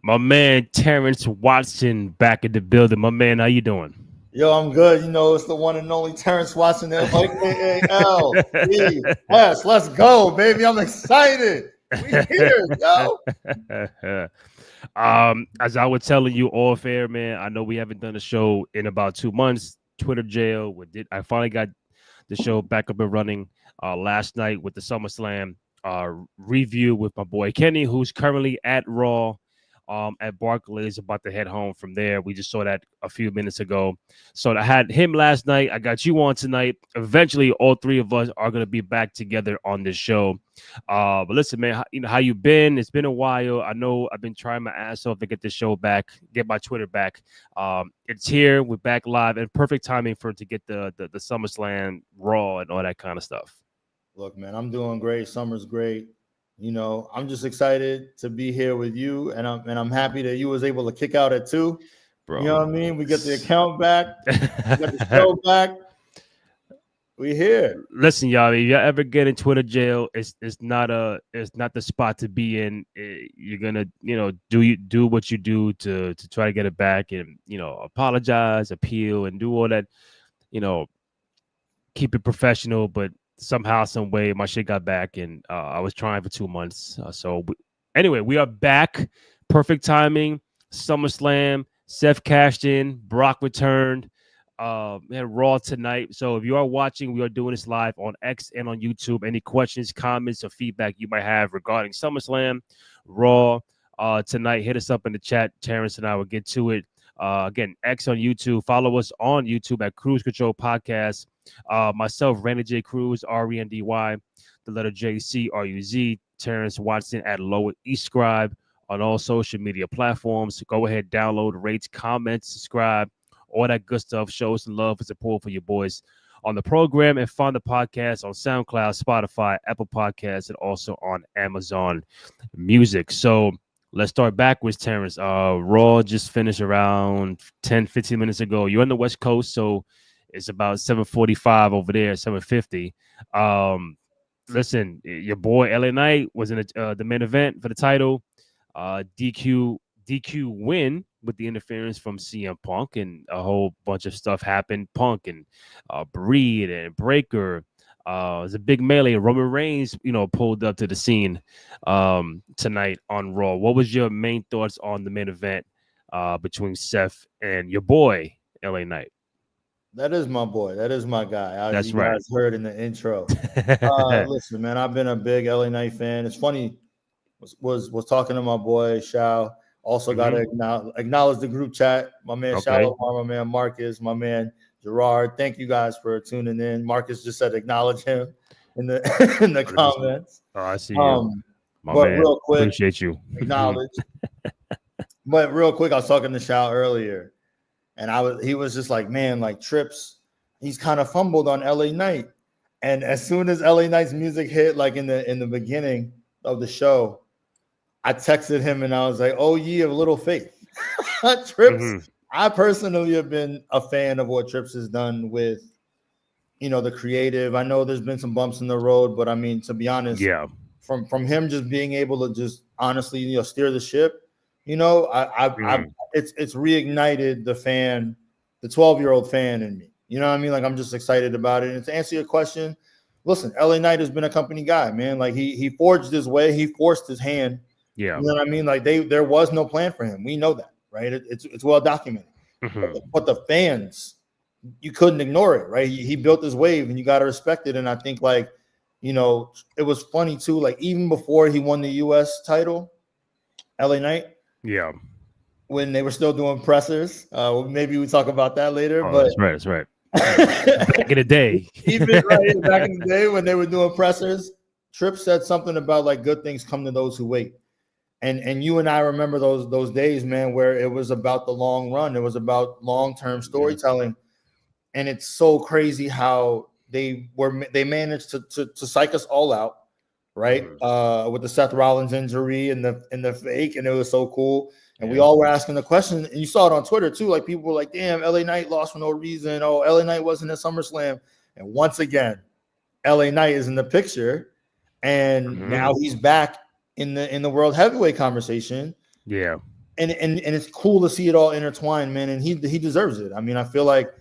My man Terrence Watson back in the building. My man, how you doing? Yo, I'm good. You know, it's the one and only Terrence Watson, aka LES. Let's go, baby. I'm excited. We here, yo. As I was telling you off air, man, I know we haven't done a show in about 2 months. Twitter jail. I finally got the show back up and running last night with the SummerSlam review with my boy Kenny, who's currently at Raw at Barclays, about to head home from there. We just saw that a few minutes ago. So I had him last night. I got you on tonight. Eventually, all three of us are going to be back together on this show. But listen, man, how you been? It's been a while. I know I've been trying my ass off to get the show back, get my Twitter back. It's here. We're back live, and perfect timing to get the SummerSlam Raw and all that kind of stuff. Look, man, I'm doing great. Summer's great. You know, I'm just excited to be here with you, and I'm happy that you was able to kick out at 2. Bro. You know what I mean? We get the account back. We got the show back. We here. Listen, y'all. If you ever get in Twitter jail, it's not the spot to be in. You're gonna do what you do to try to get it back, and apologize, appeal, and do all that. Keep it professional, but somehow, some way, my shit got back, and I was trying for 2 months. Anyway, we are back. Perfect timing. SummerSlam. Seth cashed in. Brock returned. We had Raw tonight. So if you are watching, we are doing this live on X and on YouTube. Any questions, comments, or feedback you might have regarding SummerSlam, Raw tonight, hit us up in the chat. Terrence and I will get to it. Again, X on YouTube. Follow us on YouTube at Cruise Control Podcast. Myself, Randy J. Cruz, Rendy, the letter J, Cruz. Terrence Watson at Lower East Scribe on all social media platforms. Go ahead, download, rate, comment, subscribe, all that good stuff. Show some love and support for your boys on the program, and find the podcast on SoundCloud, Spotify, Apple Podcasts, and also on Amazon Music. So let's start backwards, Terrence. Raw just finished around 10-15 minutes ago. You're on the West Coast, so it's about 7:45 over there, 7:50. Listen, your boy LA Knight was in the main event for the title. DQ win with the interference from CM Punk, and a whole bunch of stuff happened. Punk and Breed and Breaker. It was a big melee. Roman Reigns, pulled up to the scene tonight on Raw. What was your main thoughts on the main event between Seth and your boy LA Knight? That is my boy. That is my guy. That's you right. guys heard in the intro. Listen, man, I've been a big LA Knight fan. It's funny. Was talking to my boy Shao. Also got to acknowledge the group chat. My man Shao, my man Marcus, my man Gerard. Thank you guys for tuning in. Marcus just said acknowledge him in the comments. Oh, I see you. But man, real quick, appreciate you. Acknowledge. But real quick, I was talking to Shao earlier, and he was just like, man, like Trips, he's kind of fumbled on LA Knight. And as soon as LA Knight's music hit, like in the beginning of the show, I texted him and I was like, oh, ye of little faith. Trips, I personally have been a fan of what Trips has done with, the creative. I know there's been some bumps in the road, but I mean, to be honest, from him just being able to just honestly, steer the ship, it's reignited the 12-year-old fan in me. You know what I mean? Like, I'm just excited about it. And to answer your question, listen, LA Knight has been a company guy, man. Like, he forged his way. He forced his hand. Yeah. You know what I mean? Like, there was no plan for him. We know that, right? It's well documented. But the fans, you couldn't ignore it, right? He built his wave, and you got to respect it. And I think, like, it was funny, too. Like, even before he won the U.S. title, LA Knight. Yeah. When they were still doing pressers. Maybe we talk about that later. But that's right. Back in the day. Even back in the day when they were doing pressers, Tripp said something about like good things come to those who wait. And you and I remember those days, man, where it was about the long run. It was about long-term storytelling. And it's so crazy how they managed to psych us all out, right? With the Seth Rollins injury and the fake, and it was so cool. And we all were asking the question, and you saw it on Twitter too. Like, people were like, damn, LA Knight lost for no reason. Oh, LA Knight wasn't at SummerSlam. And once again, LA Knight is in the picture, and now he's back in the world heavyweight conversation. Yeah. and it's cool to see it all intertwined, man. And he deserves it. I mean, I feel like,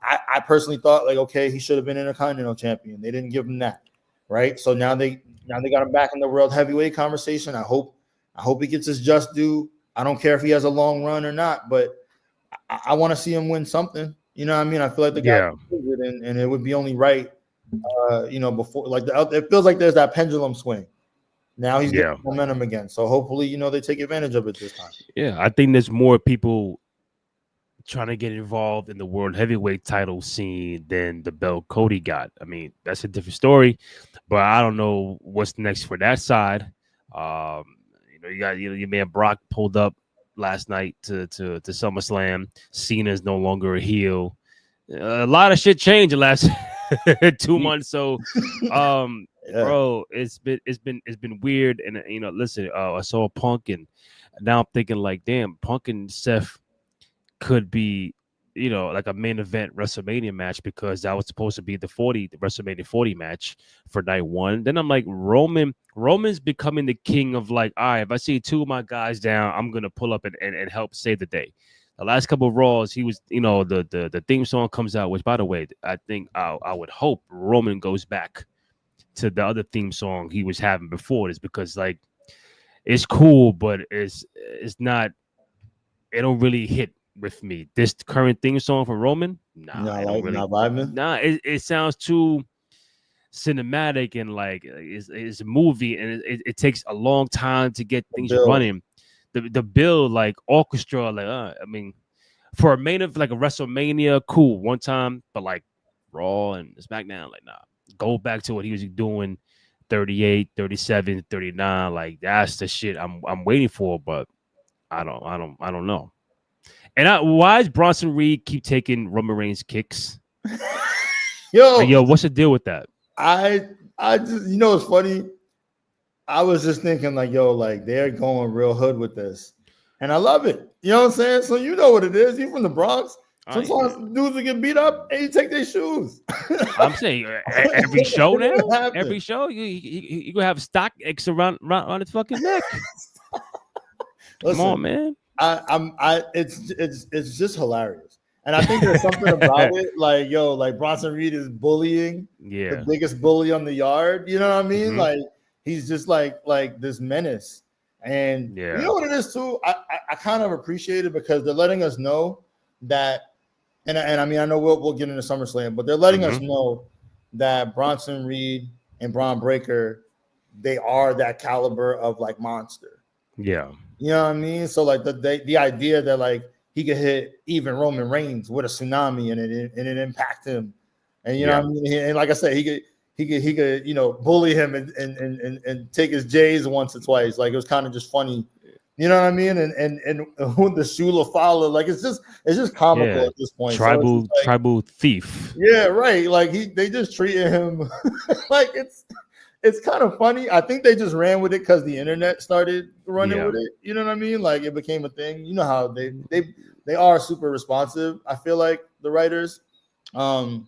I personally thought like, okay, he should have been Intercontinental Champion. They didn't give him that, right? So now they got him back in the World Heavyweight conversation. I hope he gets his just due. I don't care if he has a long run or not, but I want to see him win something. You know what I mean? I feel like the guy deserves it, and it would be only right. Before like it feels like there's that pendulum swing. Now he's getting momentum again. So hopefully, they take advantage of it this time. Yeah, I think there's more people trying to get involved in the world heavyweight title scene than the belt Cody got. I mean, that's a different story, but I don't know what's next for that side. You got your man Brock pulled up last night to SummerSlam. Cena is no longer a heel. A lot of shit changed the last 2 months. So, bro, it's been weird. And listen, I saw Punk, and now I'm thinking like, damn, Punk and Seth could be, like a main event WrestleMania match, because that was supposed to be the WrestleMania 40 match for night one. Then I'm like, Roman's becoming the king of like, all right, if I see two of my guys down, I'm gonna pull up and help save the day. The last couple of Raws, he was, the theme song comes out, which by the way, I think I would hope Roman goes back to the other theme song he was having before this, because like it's cool, but it's not, it don't really hit with me. This current theme song for Roman, not vibing. It sounds too cinematic, and like it's a movie, and it takes a long time to get things running. The build, like orchestra, like I mean, for a main event like a WrestleMania, cool one time, but like Raw and SmackDown, like nah, go back to what he was doing 38, 37, 39. Like that's the shit I'm waiting for, but I don't know. And why does Bronson Reed keep taking Roman Reigns kicks? Yo, what's the deal with that? I just, it's funny. I was just thinking like, like they're going real hood with this, and I love it. You know what I'm saying? So you know what it is. You from the Bronx. Sometimes dudes will get beat up and you take their shoes. I'm saying every show now. Every show you gonna have StockX around his fucking neck. Listen, come on, man. It's just hilarious, and I think there's something about it. Like like Bronson Reed is bullying, the biggest bully on the yard. You know what I mean? Mm-hmm. Like he's just like this menace, and you know what it is too. I kind of appreciate it because they're letting us know that, and I mean I know we'll get into SummerSlam, but they're letting us know that Bronson Reed and Braun Breaker, they are that caliber of like monster. Yeah. You know what I mean? So like the idea that like he could hit even Roman Reigns with a tsunami and it impact him, and you know what I mean? And like I said, he could bully him and take his J's once or twice. Like it was kind of just funny, you know what I mean? And with the Shula Fowler, like it's just comical at this point. Tribal thief. Yeah, right. Like they just treated him like it's kind of funny. I think they just ran with it because the internet started running with it. You know what I mean? Like it became a thing. You know how they are super responsive. I feel like the writers. I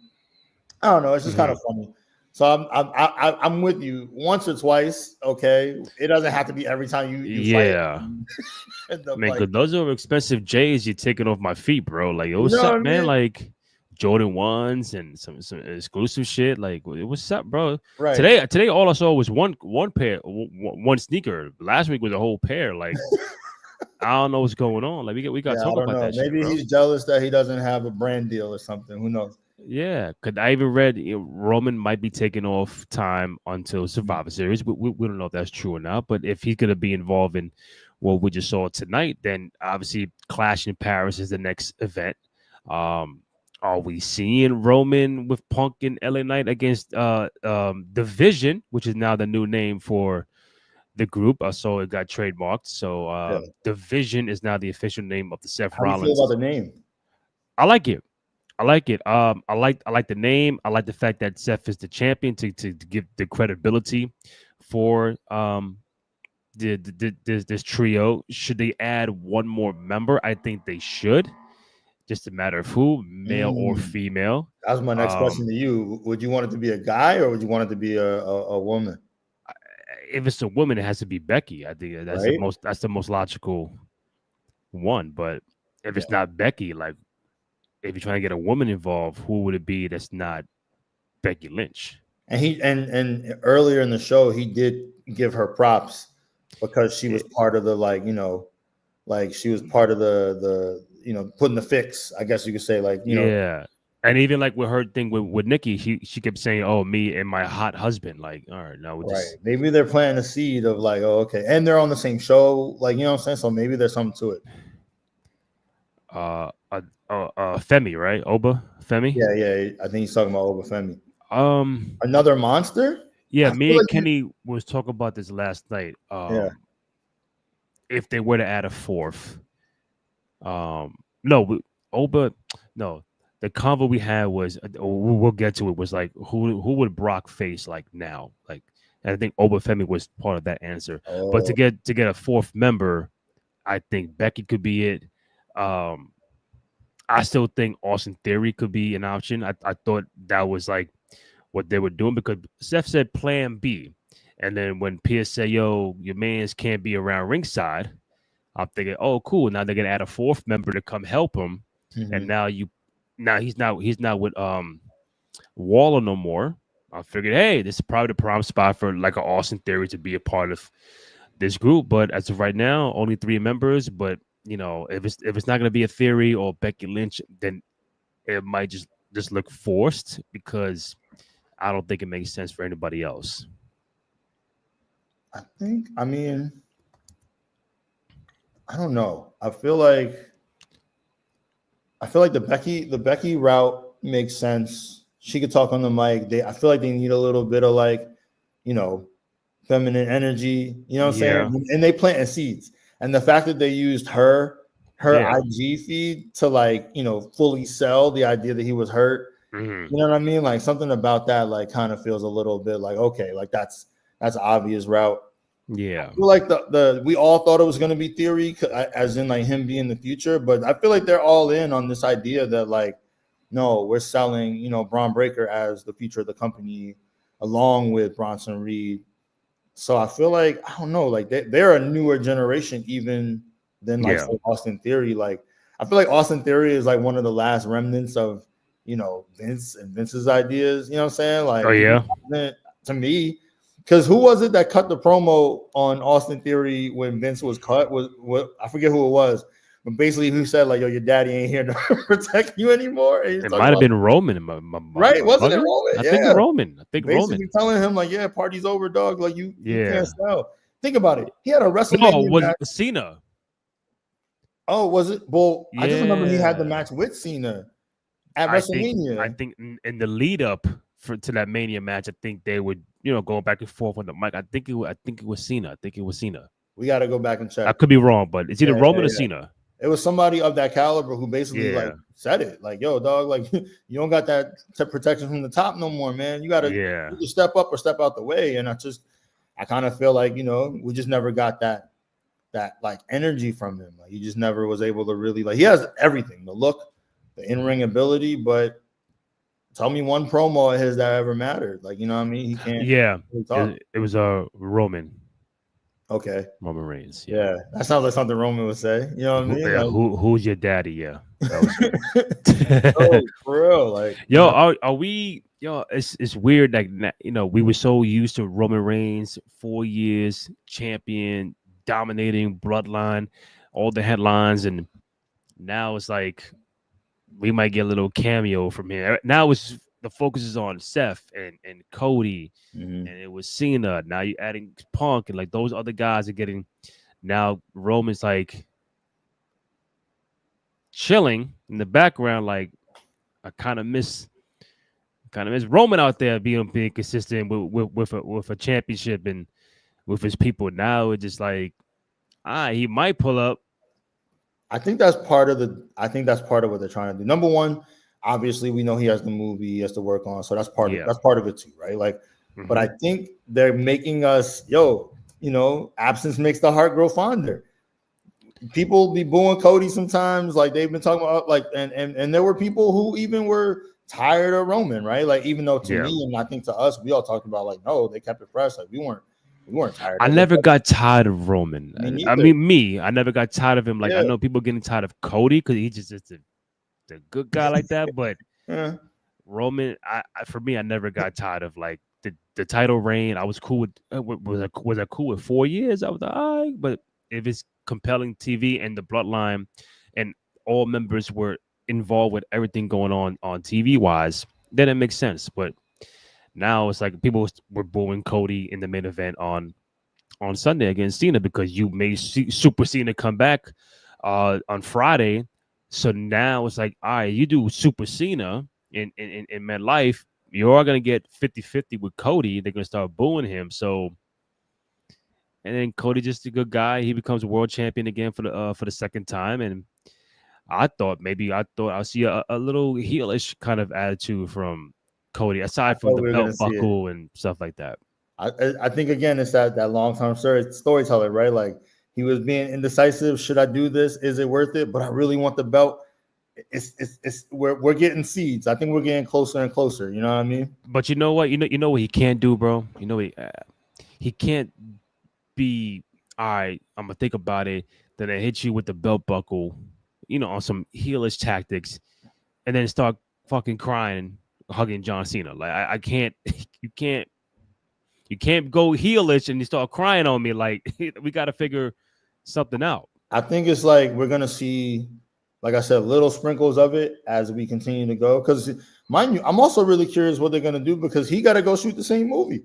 don't know. It's just kind of funny. So I'm with you once or twice. Okay, it doesn't have to be every time you fight. Man, because those are expensive J's you're taking off my feet, bro. Like what's up, man? Like Jordan 1s and some exclusive shit. Like, what's up, bro? Right. Today, all I saw was one pair, one sneaker. Last week was a whole pair. Like, I don't know what's going on. Like, we got to talk about that. Maybe shit, he's jealous that he doesn't have a brand deal or something. Who knows? Yeah, because I even read Roman might be taking off time until Survivor Series. We don't know if that's true or not. But if he's gonna be involved in what we just saw tonight, then obviously Clash in Paris is the next event. Are we seeing Roman with Punk in LA Knight against Division, which is now the new name for the group? I saw it got trademarked. So Division is now the official name of the Seth Rollins. How do you feel about the name? I like it. I like the name. I like the fact that Seth is the champion to give the credibility for this trio. Should they add one more member? I think they should. Just a matter of who, male or female. That was my next question to you. Would you want it to be a guy or would you want it to be a woman? If it's a woman, it has to be Becky. I think that's the most logical one. But if it's not Becky, like if you're trying to get a woman involved, who would it be that's not Becky Lynch? And he and earlier in the show, he did give her props because she was part of the like she was part of the putting the fix. I guess you could say Yeah. And even like with her thing with Nikki, she kept saying, "Oh, me and my hot husband." Like, all right, no, right. Maybe they're planting a seed of like, oh, okay, and they're on the same show, like what I'm saying. So maybe there's something to it. Femi, right? Oba Femi. Yeah. I think he's talking about Obafemi. Um, Another monster. yeah, I me feel and like Kenny was talking about this last night. If they were to add a fourth, no, Oba, no. The convo we had was, we'll get to it. Was like, who would Brock face like now? Like, and I think Obafemi was part of that answer. But to get a fourth member, I think Becky could be it. I still think Austin Theory could be an option. I thought that was like what they were doing because Seth said Plan B, and then when Pierce said, "Yo, your man's can't be around ringside," I'm thinking, "Oh, cool. Now they're gonna add a fourth member to come help him." And now he's not with Waller no more. I figured, hey, this is probably the prime spot for like an Austin Theory to be a part of this group. But as of right now, only 3 members. But if it's not gonna be a Theory or Becky Lynch, then it might just look forced because I don't think it makes sense for anybody else. I mean, I don't know. I feel like the Becky route makes sense. She could talk on the mic. I feel like they need a little bit of like, feminine energy. You know what I'm saying? And they planting seeds. And the fact that they used her IG feed to like, fully sell the idea that he was hurt. You know what I mean? Like something about that like kind of feels a little bit like, okay, like that's an obvious route. Yeah. I feel like we all thought it was going to be Theory, as in like him being the future, but I feel like they're all in on this idea that like, no, we're selling, Braun Breaker as the future of the company, along with Bronson Reed. So I feel like I don't know, like they're a newer generation even than like Austin Theory. Like I feel like Austin Theory is like one of the last remnants of Vince and Vince's ideas. You know what I'm saying? Like, to me. Because who was it that cut the promo on Austin Theory when Vince was cut? Was I forget who it was, but basically who said like, "Yo, your daddy ain't here to protect you anymore." It might have been Roman, right? Wasn't it Roman? I think Roman. Basically telling him like, "Yeah, party's over, dog. Like you can't sell." Think about it. He had a WrestleMania. No, was it Cena? Oh, was it? Well, I just remember he had the match with Cena at WrestleMania. I think in the lead up to that Mania match, I think they would. Going back and forth on the mic. I think it was Cena. We got to go back and check. I could be wrong, but it's either Roman or Cena. It was somebody of that caliber who basically like said it. Like, yo, dog, like you don't got that protection from the top no more, man. You got to either step up or step out the way. And I kind of feel like, we just never got that like energy from him. Like he just never was able to really like, he has everything, the look, the in-ring ability, but tell me one promo of his that ever mattered. Like, you know what I mean? He can't. Yeah. It was Roman. Okay. Roman Reigns. Yeah. That sounds like something Roman would say. You know what I mean? Yeah. Like, who's your daddy? Yeah. Oh, for real. Like, are we? It's weird. Like, we were so used to Roman Reigns, 4 years champion, dominating bloodline, all the headlines, and now it's like we might get a little cameo from him. Now the focus is on Seth and Cody, and it was Cena. Now you're adding Punk, and like those other guys are getting. Now Roman's like chilling in the background. Like I kind of miss Roman out there being consistent with a championship and with his people. Now it's just like, he might pull up. I think that's part of what they're trying to do. Number one, obviously, we know he has the movie he has to work on, so that's part of it too, right? Like, but I think they're making us, absence makes the heart grow fonder. People be booing Cody sometimes, like they've been talking about, like, and there were people who even were tired of Roman, right? Like, even though to me and I think to us, we all talked about like, no, they kept it fresh, like we weren't You weren't tired I of it. never got tired of Roman. Me I neither. mean, I never got tired of him. Like, I Yeah. know people getting tired of Cody because he's just a good guy like that. But Yeah. Roman, for me, I never got tired of like the title reign. I was cool with was I cool with 4 years? I was like, all right. But if it's compelling TV and the bloodline and all members were involved with everything going on TV wise, then it makes sense. But now it's like people were booing Cody in the main event on Sunday against Cena because you made Super Cena come back on Friday. So now it's like, all right, you do Super Cena in MetLife, you are going to get 50-50 with Cody. They're going to start booing him. So, and then Cody just a good guy. He becomes world champion again for the second time. And I thought I'll see a little heelish kind of attitude from Cody, I aside from thought the we were gonna belt see it. buckle and stuff like that. I think again it's that long term storyteller, right? Like he was being indecisive. Should I do this? Is it worth it? But I really want the belt. It's we're getting seeds. I think we're getting closer and closer. You know what I mean? But you know what? You know what he can't do, bro. You know he can't be all right. I'm gonna think about it. Then I hit you with the belt buckle, on some heelish tactics, and then start fucking crying, hugging John Cena. Like I can't. You can't go heelish and you start crying on me. Like we got to figure something out. I think it's like we're gonna see, like I said, little sprinkles of it as we continue to go. Because mind you, I'm also really curious what they're gonna do because he got to go shoot the same movie.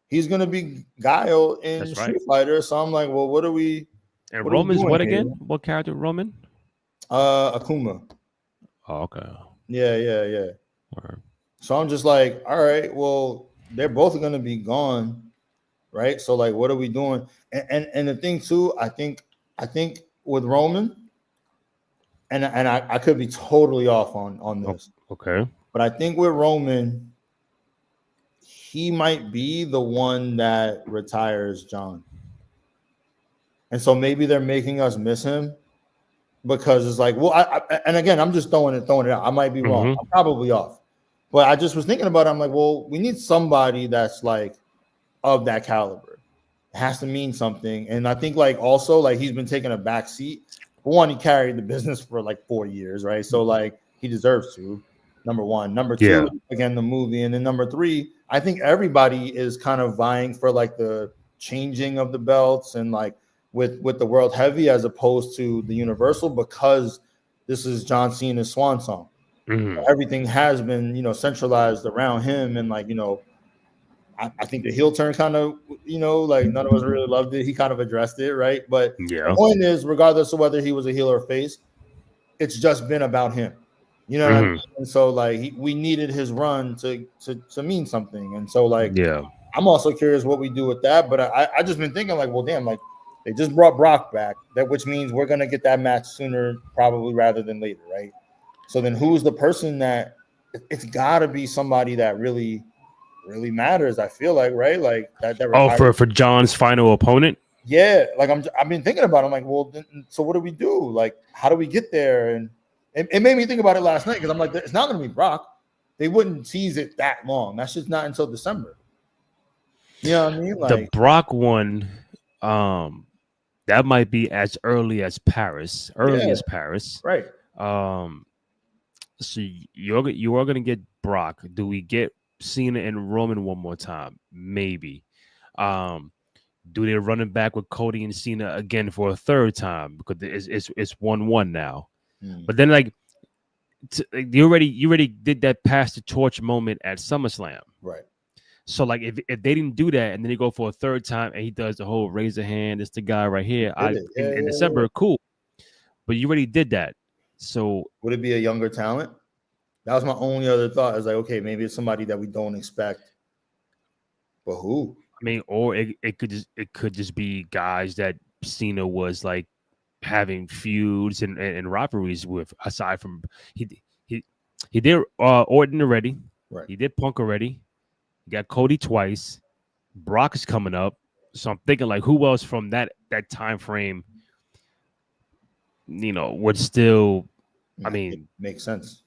He's gonna be Guile in That's right. Street Fighter. So I'm like, well, what are we And Roman's doing what here? again? What character? Roman? Akuma. Oh, okay. Yeah. Word. So I'm just like, all right, well, they're both gonna be gone, right? So like, what are we doing? And the thing too, I think with Roman, and I could be totally off on this, Okay. but I think with Roman, he might be the one that retires John, and so maybe they're making us miss him because it's like, well, and again, I'm just throwing it out. I might be wrong. Mm-hmm. I'm probably off, but I just was thinking about it. I'm like, well, we need somebody that's like of that caliber. It has to mean something. And I think like also like he's been taking a back seat. For one, he carried the business for like 4 years, right? So like he deserves to. Number one. Number Yeah. two, again, the movie. And then number three, I think everybody is kind of vying for like the changing of the belts and like with the world heavy as opposed to the universal because this is John Cena's swan song. Mm-hmm. Everything has been, centralized around him and like, I think the heel turn kind of, like none of us really loved it. He kind of addressed it, right? But the Yeah. point is, regardless of whether he was a heel or face, it's just been about him. You know what I mean? Mm-hmm. And so like we needed his run to mean something. And so like Yeah. I'm also curious what we do with that. But I just been thinking like, well, damn, like they just brought Brock back, which means we're gonna get that match sooner, probably rather than later, right? So then who's the person that it's gotta be somebody that really matters. I feel like, right? Like that Oh, retired. for John's final opponent. Yeah, like I've been thinking about it. I'm like, well, so what do we do? Like, how do we get there? And it made me think about it last night because I'm like, it's not going to be Brock. They wouldn't tease it that long. That's just not until December. You know what I mean? The Like, Brock one, that might be as early as Paris. yeah, right. So you are gonna get Brock. Do we get Cena and Roman one more time? Maybe. Um, do they run it back with Cody and Cena again for a third time because it's 1-1 now? But then like you already did that pass the torch moment at SummerSlam. Right. So like if they didn't do that and then they go for a third time and he does the whole raise a hand, it's the guy right here. In December, cool. But you already did that. So would it be a younger talent? That was my only other thought. I was like, okay, maybe it's somebody that we don't expect. But who? I mean, or it could just be guys that Cena was like having feuds and rivalries with. Aside from he did Orton already, right? He did Punk already. He got Cody twice. Brock is coming up, so I'm thinking like, who else from that time frame? Would still. I mean, it makes sense.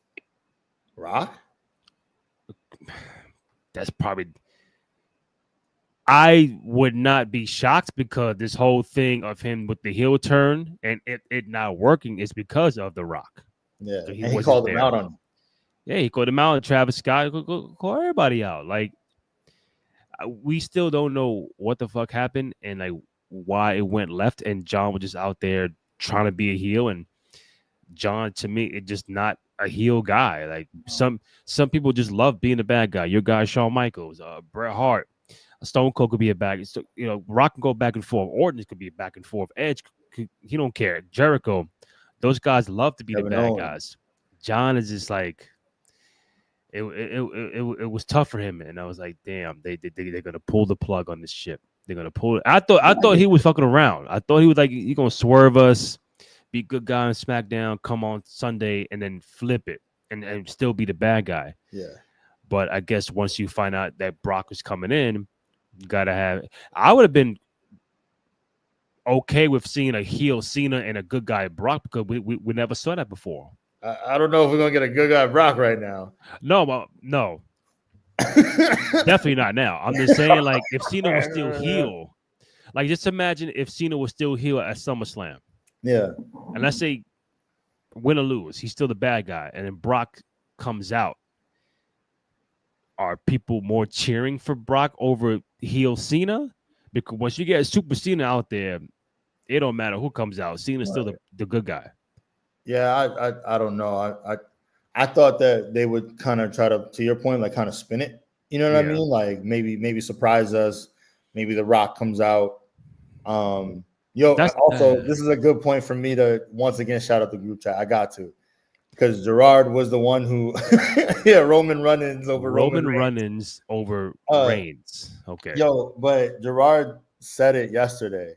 Rock. That's probably. I would not be shocked because this whole thing of him with the heel turn and it not working is because of The Rock. Yeah, So he and he wasn't called him out there. on it. Yeah, he called him out. Travis Scott call everybody out. Like we still don't know what the fuck happened and like why it went left. And John was just out there trying to be a heel. And John, to me, it just not a heel guy. Like some people just love being a bad guy. Your guy Shawn Michaels, Bret Hart, Stone Cold could be a bad. So, Rock can go back and forth. Orton could be back and forth. Edge, he don't care. Jericho, those guys love to be the bad guys. John is just like. It was tough for him, and I was like, damn, they're gonna pull the plug on this shit. They're gonna pull it. I thought he was fucking around. I thought he was like, he gonna swerve us, be good guy on SmackDown, come on Sunday, and then flip it and still be the bad guy. Yeah. But I guess once you find out that Brock was coming in, you gotta have. I would have been okay with seeing a heel Cena and a good guy Brock because we never saw that before. I don't know if we're gonna get a good guy Brock right now. No, definitely not now. I'm just saying, like, if Cena was still heel, like, just imagine if Cena was still heel at SummerSlam. Yeah. And let's say win or lose, he's still the bad guy, and then Brock comes out. Are people more cheering for Brock over heel Cena? Because once you get Super Cena out there, it don't matter who comes out. Cena's still the good guy. Yeah, I don't know. I thought that they would kind of try to your point, like kind of spin it. You know what I mean? Like maybe surprise us. Maybe The Rock comes out. This is a good point for me to once again shout out the group chat. I got to, because Gerard was the one who, Roman run-ins over Roman run-ins over Reigns. Okay. But Gerard said it yesterday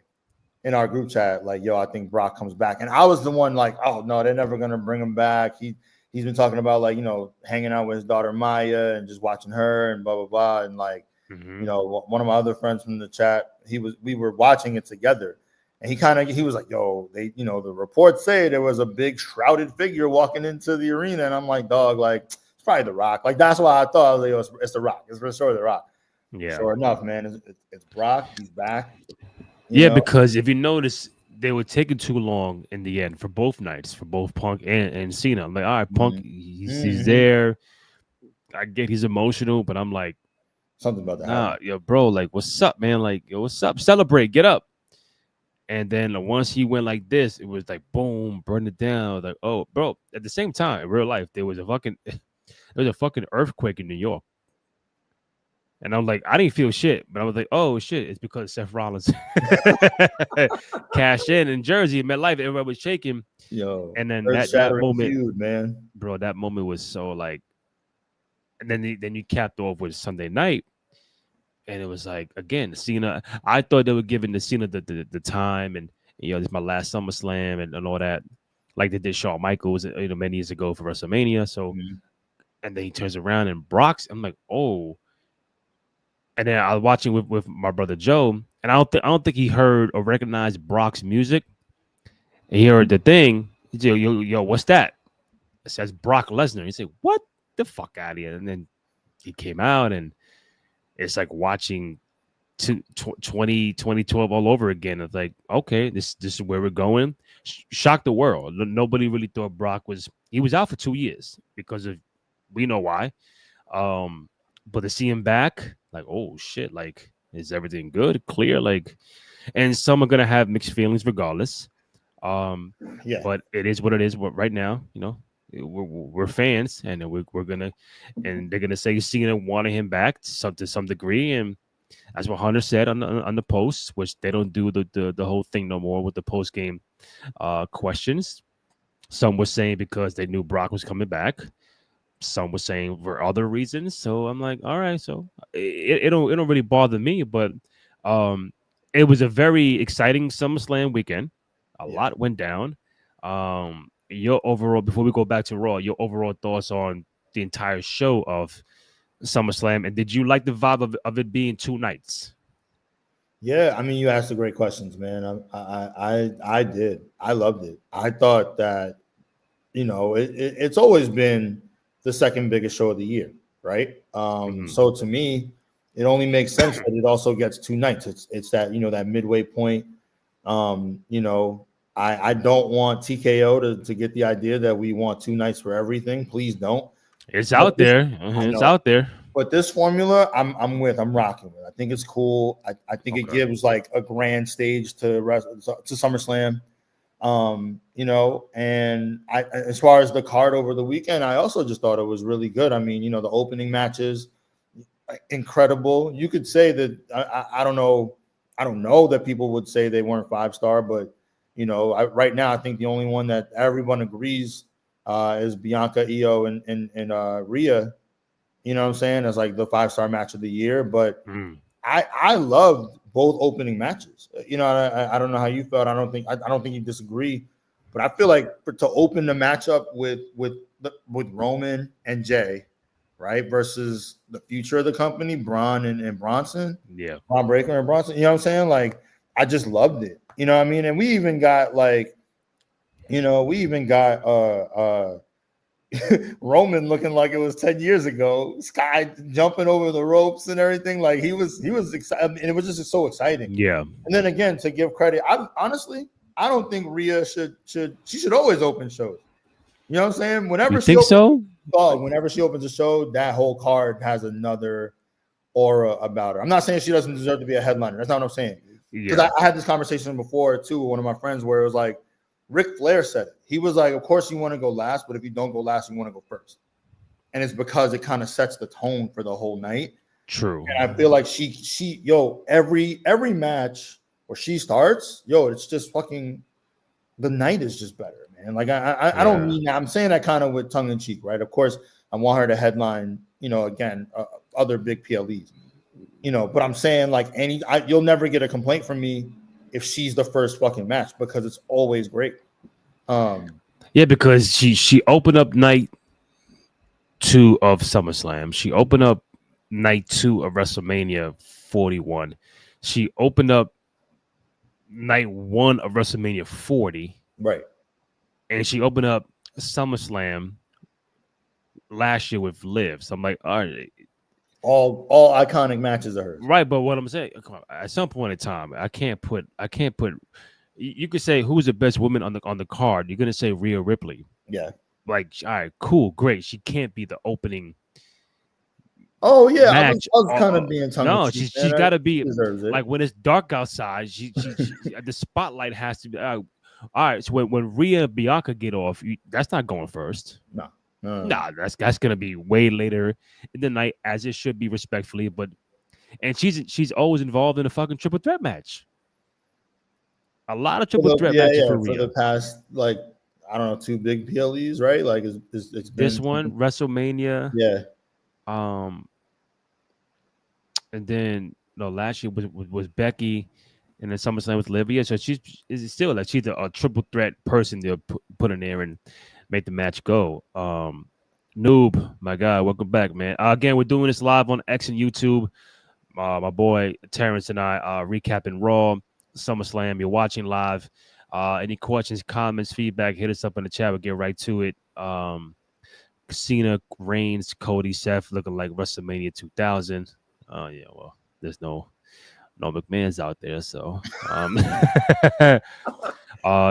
in our group chat, like, I think Brock comes back. And I was the one like, oh, no, they're never going to bring him back. He's been talking about, like, hanging out with his daughter Maya and just watching her and blah, blah, blah. And, like, one of my other friends from the chat, we were watching it together. And he was like, the reports say there was a big shrouded figure walking into the arena. And I'm like, dog, like, it's probably The Rock. Like, that's why I thought, I was like, it's The Rock. It's for sure The Rock. Yeah. Sure enough, man. It's Brock. He's back. Because if you notice, they were taking too long in the end for both nights, for both Punk and Cena. I'm like, all right, Punk, he's there. I get he's emotional, but I'm like, something about that. Nah, bro, like, what's up, man? Like, what's up? Celebrate, get up. And then once he went like this, it was like, boom, burn it down. Like, oh, bro. At the same time, in real life, there was a fucking earthquake in New York. And I'm like, I didn't feel shit, but I was like, oh shit, it's because Seth Rollins cashed in Jersey, MetLife, everybody was shaking. And then that moment, feud, man, bro, that moment was so like. And then you capped off with Sunday night, and it was like, again, Cena. I thought they were giving the Cena the time, and this is my last SummerSlam and all that, like they did Shawn Michaels, many years ago for WrestleMania. So, and then he turns around and Brock's. I'm like, oh. And then I was watching with my brother Joe, and I don't think he heard or recognized Brock's music. And he heard the thing. He said, yo, what's that? It says Brock Lesnar. He said, what the fuck out of here? And then he came out, and it's like watching 2012 all over again. It's like, okay, this is where we're going. Shocked the world. Nobody really thought Brock he was out for 2 years because of, we know why. But to see him back, like, oh shit, like, is everything good, clear? Like, and some are gonna have mixed feelings regardless. But it is what it is. But right now, we're fans, and we're gonna, and they're gonna say Cena wanted him back to some degree, and that's what Hunter said on the post, which they don't do the whole thing no more with the post game questions. Some were saying because they knew Brock was coming back. Some were saying for other reasons. So I'm like, all right. So it don't really bother me, but it was a very exciting SummerSlam weekend. A lot went down. Your overall, before we go back to Raw, your overall thoughts on the entire show of SummerSlam, and did you like the vibe of it being 2 nights? Yeah, I mean, you asked the great questions, man. I did. I loved it. I thought that, it's always been the second biggest show of the year, right? So to me, it only makes sense that it also gets 2 nights. It's that, that midway point. You know, I don't want TKO to get the idea that we want 2 nights for everything. Please don't. It's But out there. I It's know. out there. But this formula, I'm rocking with. I think it's cool. I think it Okay. gives like a grand stage to SummerSlam. And as far as the card over the weekend, I also just thought it was really good. I mean, the opening matches, incredible. You could say that I don't know that people would say they weren't 5-star, but right now I think the only one that everyone agrees is Bianca, Io, and Rhea. You know what I'm saying? As like the 5-star match of the year. But I loved both opening matches. I don't know how you felt. I don't think you disagree, but I feel like to open the matchup with Roman and Jay, right, versus the future of the company, Braun and Bronson, Yeah. Braun Breaker and Bronson. You know what I'm saying? Like, I just loved it. You know what I mean? And we even got Roman looking like it was 10 years ago, Sky jumping over the ropes and everything. Like he was excited, and it was just so exciting. Yeah. And then again, to give credit, I don't think Rhea should always open shows. You know what I'm saying? Whenever she opens a show, that whole card has another aura about her. I'm not saying she doesn't deserve to be a headliner. That's not what I'm saying. Because I had this conversation before too with one of my friends where it was like, Ric Flair said it. He was like, of course you want to go last, but if you don't go last, you want to go first. And it's because it kind of sets the tone for the whole night. True. And I feel like every match where she starts, it's just fucking, the night is just better, man. Like I don't mean that. I'm saying that kind of with tongue in cheek, right? Of course, I want her to headline, again, other big PLEs, but I'm saying like you'll never get a complaint from me if she's the first fucking match, because it's always great. Yeah, because she opened up night 2 of SummerSlam. She opened up night 2 of WrestleMania 41. She opened up night 1 of WrestleMania 40. Right. And she opened up SummerSlam last year with Liv. So I'm like, all right. All iconic matches of hers. Right, but what I'm saying, at some point in time, I can't put. You could say who's the best woman on the card. You're gonna say Rhea Ripley. Yeah. Like, all right, cool, great. She can't be the opening. Oh yeah, match. I was kind of being tongue. No, she's got to be like when it's dark outside. She the spotlight has to be. All right, so when Rhea and Bianca get off, that's not going first. No. Nah, that's gonna be way later in the night, as it should be, respectfully. And she's always involved in a fucking triple threat match. A lot of triple threat matches for Rhea. For the past, like, I don't know, 2 big PLEs, right? Like it's been this one, WrestleMania. Yeah. And then last year was Becky, and then SummerSlam with Livia. So she's still like she's a triple threat person to put in there and make the match go. Noob, my guy, welcome back, man. Again, we're doing this live on X and YouTube. My boy Terrence and I recapping Raw, SummerSlam. You're watching live. Any questions, comments, feedback, hit us up in the chat. We'll get right to it. Cena, Reigns, Cody, Seth looking like WrestleMania 2000. Yeah, well, there's no McMahon's out there, so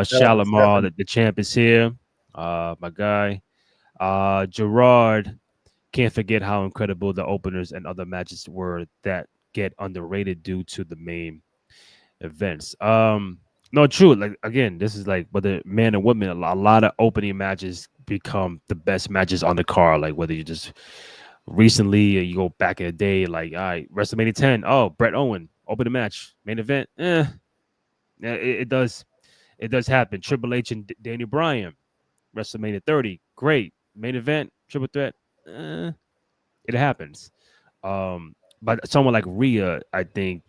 Shalimar, the champ is here. My guy. Gerard, can't forget how incredible the openers and other matches were that get underrated due to the main events. No, true. Like, again, this is like whether man and woman, a lot of opening matches become the best matches on the card. Like whether you just recently or you go back in the day, like, all right, WrestleMania 10. Oh, Bret Owen, opening match, main event. It does happen. Triple H and Daniel Bryan, WrestleMania 30, great. Main event, triple threat, it happens. But someone like Rhea, I think,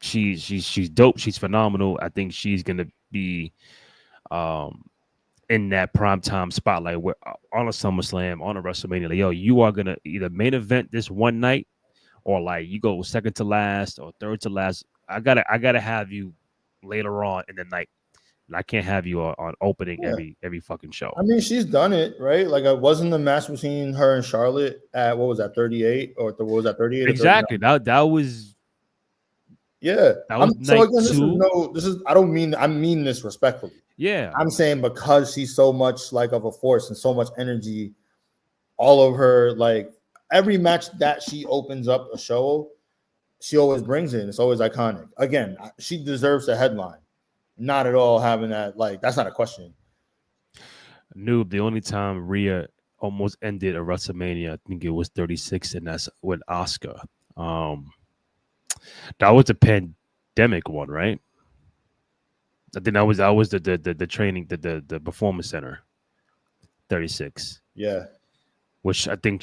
she's dope. She's phenomenal. I think she's gonna be in that primetime spotlight where on a SummerSlam, on a WrestleMania. Like, yo, you are gonna either main event this one night, or like you go second to last or third to last. I gotta have you later on in the night I can't have you on opening every fucking show. I mean, she's done it, right? Like, it wasn't the match between her and Charlotte at, what was that, 38? Or what was that, 38 Exactly. or 39? That was So night again, two. I mean this respectfully. Yeah. I'm saying because she's so much like of a force and so much energy all of her, like every match that she opens up a show, she always brings it. It's always iconic. Again, she deserves a headline. Not at all having that, like, that's not a question. Noob, the only time Rhea almost ended a WrestleMania, I think it was 36, and that's with Asuka. That was a pandemic one, right? I think that was the training, the performance center, 36. Yeah. Which I think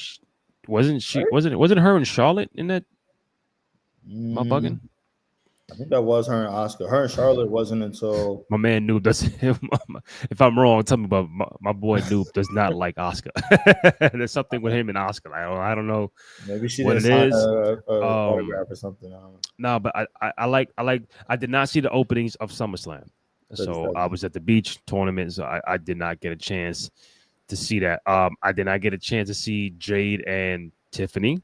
wasn't Right? wasn't her and Charlotte in that? Am I bugging? I think that was her and Oscar. Her and Charlotte wasn't until My man Noob does. If I'm wrong, tell me. But my boy Noob does not like Oscar. There's something with him and Oscar. I don't know. Maybe she what didn't it sign is. a autograph or something. No, but I did not see the openings of SummerSlam. So I was at the beach tournament, so I did not get a chance to see that. I did not get a chance to see Jade and Tiffany.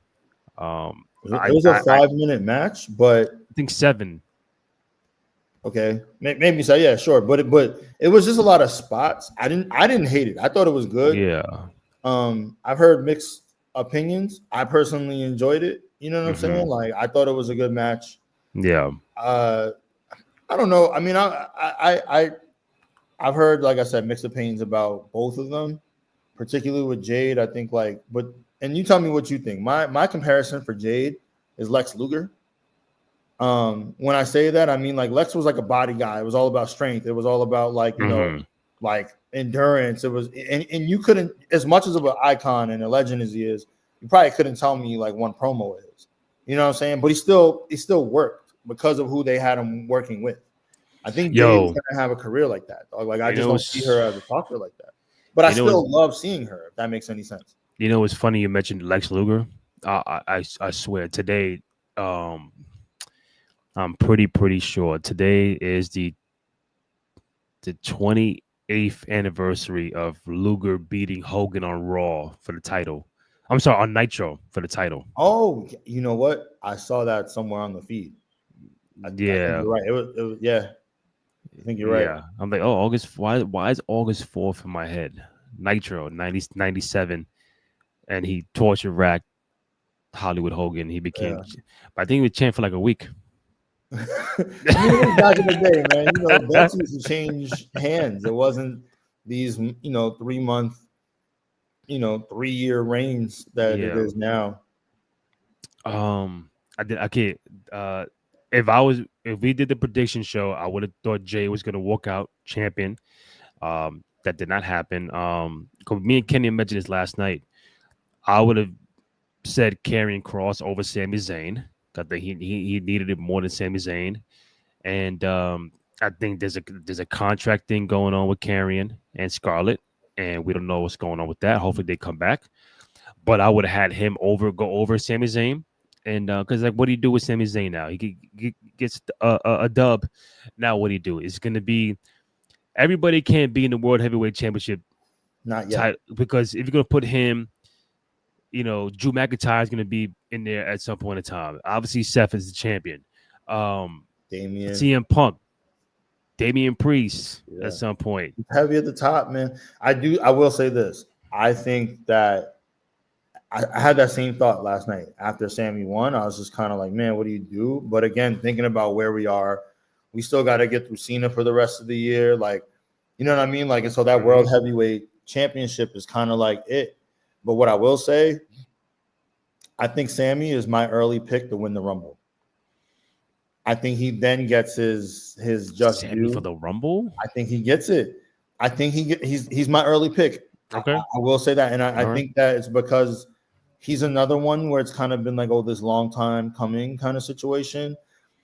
It was a 5-minute match, but I think 7. Okay, maybe so. Yeah, sure. But it was just a lot of spots. I didn't hate it. I thought it was good. Yeah. I've heard mixed opinions. I personally enjoyed it. You know what I'm saying? Like, I thought it was a good match. Yeah. I don't know. I mean, I've heard, like I said, mixed opinions about both of them, particularly with Jade. I think and you tell me what you think. My comparison for Jade is Lex Luger. When I say that, I mean, like, Lex was like a body guy. It was all about strength. It was all about, like, you know, like endurance. It was, and you couldn't, as much as of an icon and a legend as he is, you probably couldn't tell me like one promo is. You know what I'm saying? But he still worked because of who they had him working with. I think Jade is gonna have a career like that. Like, I just don't see her as a talker like that. But I still love seeing her, if that makes any sense. You know, it's funny you mentioned Lex Luger. I swear today, I'm pretty sure today is the 28th anniversary of Luger beating Hogan on Raw for the title. I'm sorry, on Nitro for the title. Oh, you know what? I saw that somewhere on the feed. I think you're right. It was yeah. I think you're right. Yeah. I'm like, oh, August. Why is August 4th in my head? Nitro 97, and he torture racked Hollywood Hogan. He became, but I think he was champ for like a week. I mean, it was back in the day, man. You know, belts used to change hands. It wasn't these, 3-month, 3-year reigns that it is now. If we did the prediction show, I would have thought Jay was gonna walk out champion. That did not happen. Me and Kenny mentioned this last night. I would have said Karrion Kross over Sami Zayn. I think he needed it more than Sami Zayn, and I think there's a contract thing going on with Karrion and Scarlett, and we don't know what's going on with that. Hopefully they come back, but I would have had him go over Sami Zayn, and because what do you do with Sami Zayn now? He gets a dub. Now what do you do? It's going to be everybody can't be in the World Heavyweight Championship, not yet, because if you're going to put him. Drew McIntyre is going to be in there at some point in time. Obviously, Seth is the champion. Damian, CM Punk, Damian Priest at some point. Heavy at the top, man. I will say this. I think that I had that same thought last night after Sammy won. I was just kind of like, man, what do you do? But again, thinking about where we are, we still got to get through Cena for the rest of the year. Like, you know what I mean? Like, and so that World Heavyweight Championship is kind of like it. But what I will say, I think Sammy is my early pick to win the Rumble. I think he then gets his just due for the Rumble. I think he gets it. I think he's my early pick. Okay, I will say that, and I think that it's because he's another one where it's kind of been like, oh, this long time coming kind of situation.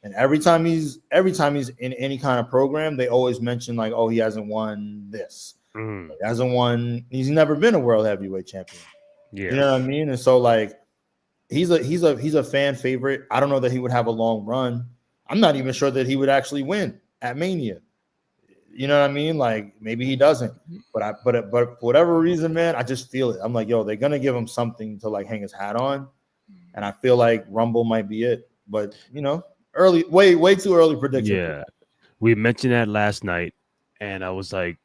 And every time he's in any kind of program, they always mention like, oh, he hasn't won this. He hasn't won. He's never been a world heavyweight champion. Yeah, you know what I mean. And so like, he's a fan favorite. I don't know that he would have a long run. I'm not even sure that he would actually win at Mania. You know what I mean? Like maybe he doesn't. But for whatever reason, man, I just feel it. I'm like, yo, they're gonna give him something to like hang his hat on, and I feel like Rumble might be it. But early, way too early prediction. Yeah, we mentioned that last night, and I was like,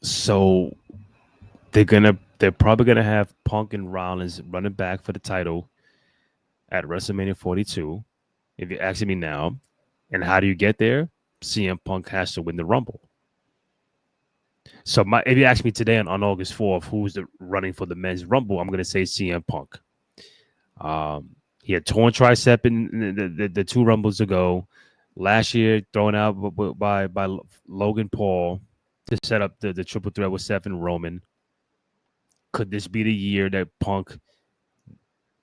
so they're probably gonna have Punk and Rollins running back for the title at WrestleMania 42. If you're asking me now, and how do you get there? CM Punk has to win the Rumble. So if you ask me today on August 4th, who's running for the men's Rumble, I'm gonna say CM Punk. He had torn tricep in the two Rumbles ago. Last year, thrown out by Logan Paul to set up the triple threat with Seth and Roman. Could this be the year that Punk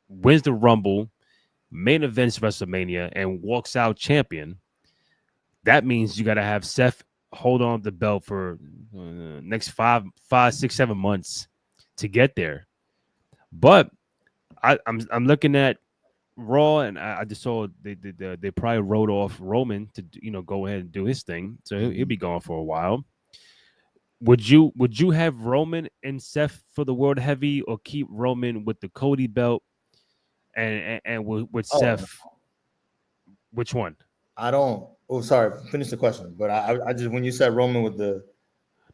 wins the Rumble, main events WrestleMania, and walks out champion? That means you got to have Seth hold on to the belt for next 5, 6, 7 months to get there. But I'm looking at Raw, and I just saw they probably wrote off Roman to go ahead and do his thing, so he'll be gone for a while. Would you have Roman and Seth for the World Heavy, or keep Roman with the Cody belt and with Seth? Which one? I don't. Oh, sorry. Finish the question. But I just when you said Roman with the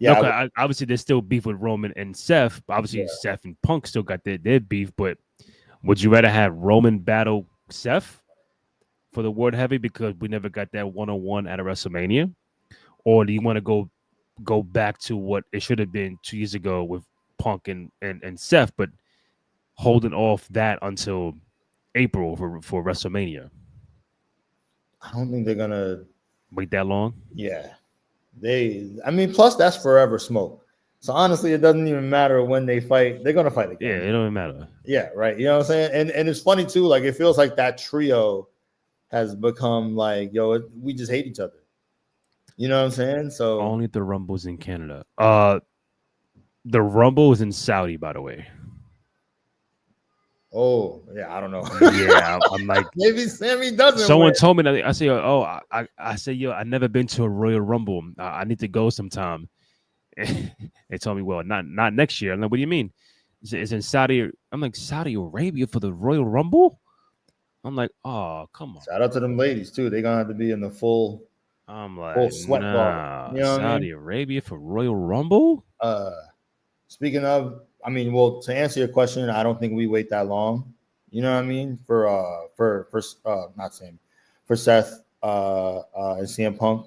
okay, obviously there's still beef with Roman and Seth. Obviously, Seth and Punk still got their beef, but would you rather have Roman battle Seth for the World Heavy because we never got that 1-on-1 at a WrestleMania? Or do you want to go back to what it should have been 2 years ago with Punk and Seth, but holding off that until April for WrestleMania? I don't think they're gonna wait that long. Yeah. Plus that's forever smoke. So honestly, it doesn't even matter when they fight. They're gonna fight again. Yeah, it don't even matter. Yeah, right. You know what I'm saying? And it's funny too. Like it feels like that trio has become like, we just hate each other. You know what I'm saying? So only the Rumble's in Canada. The Rumble is in Saudi, by the way. Oh yeah, I don't know. Yeah, I'm like maybe Sammy doesn't. Someone told me that. I say, I say, I've never been to a Royal Rumble. I need to go sometime. They told me, well, not next year. I'm like, what do you mean? It's in Saudi. I'm like, Saudi Arabia for the Royal Rumble? I'm like, oh, come on. Shout out to them ladies too. They're gonna have to be in the full. I'm like, full sweat bar. You know Saudi Arabia for Royal Rumble? Speaking of, well, to answer your question, I don't think we wait that long. You know what I mean? For Seth and CM Punk.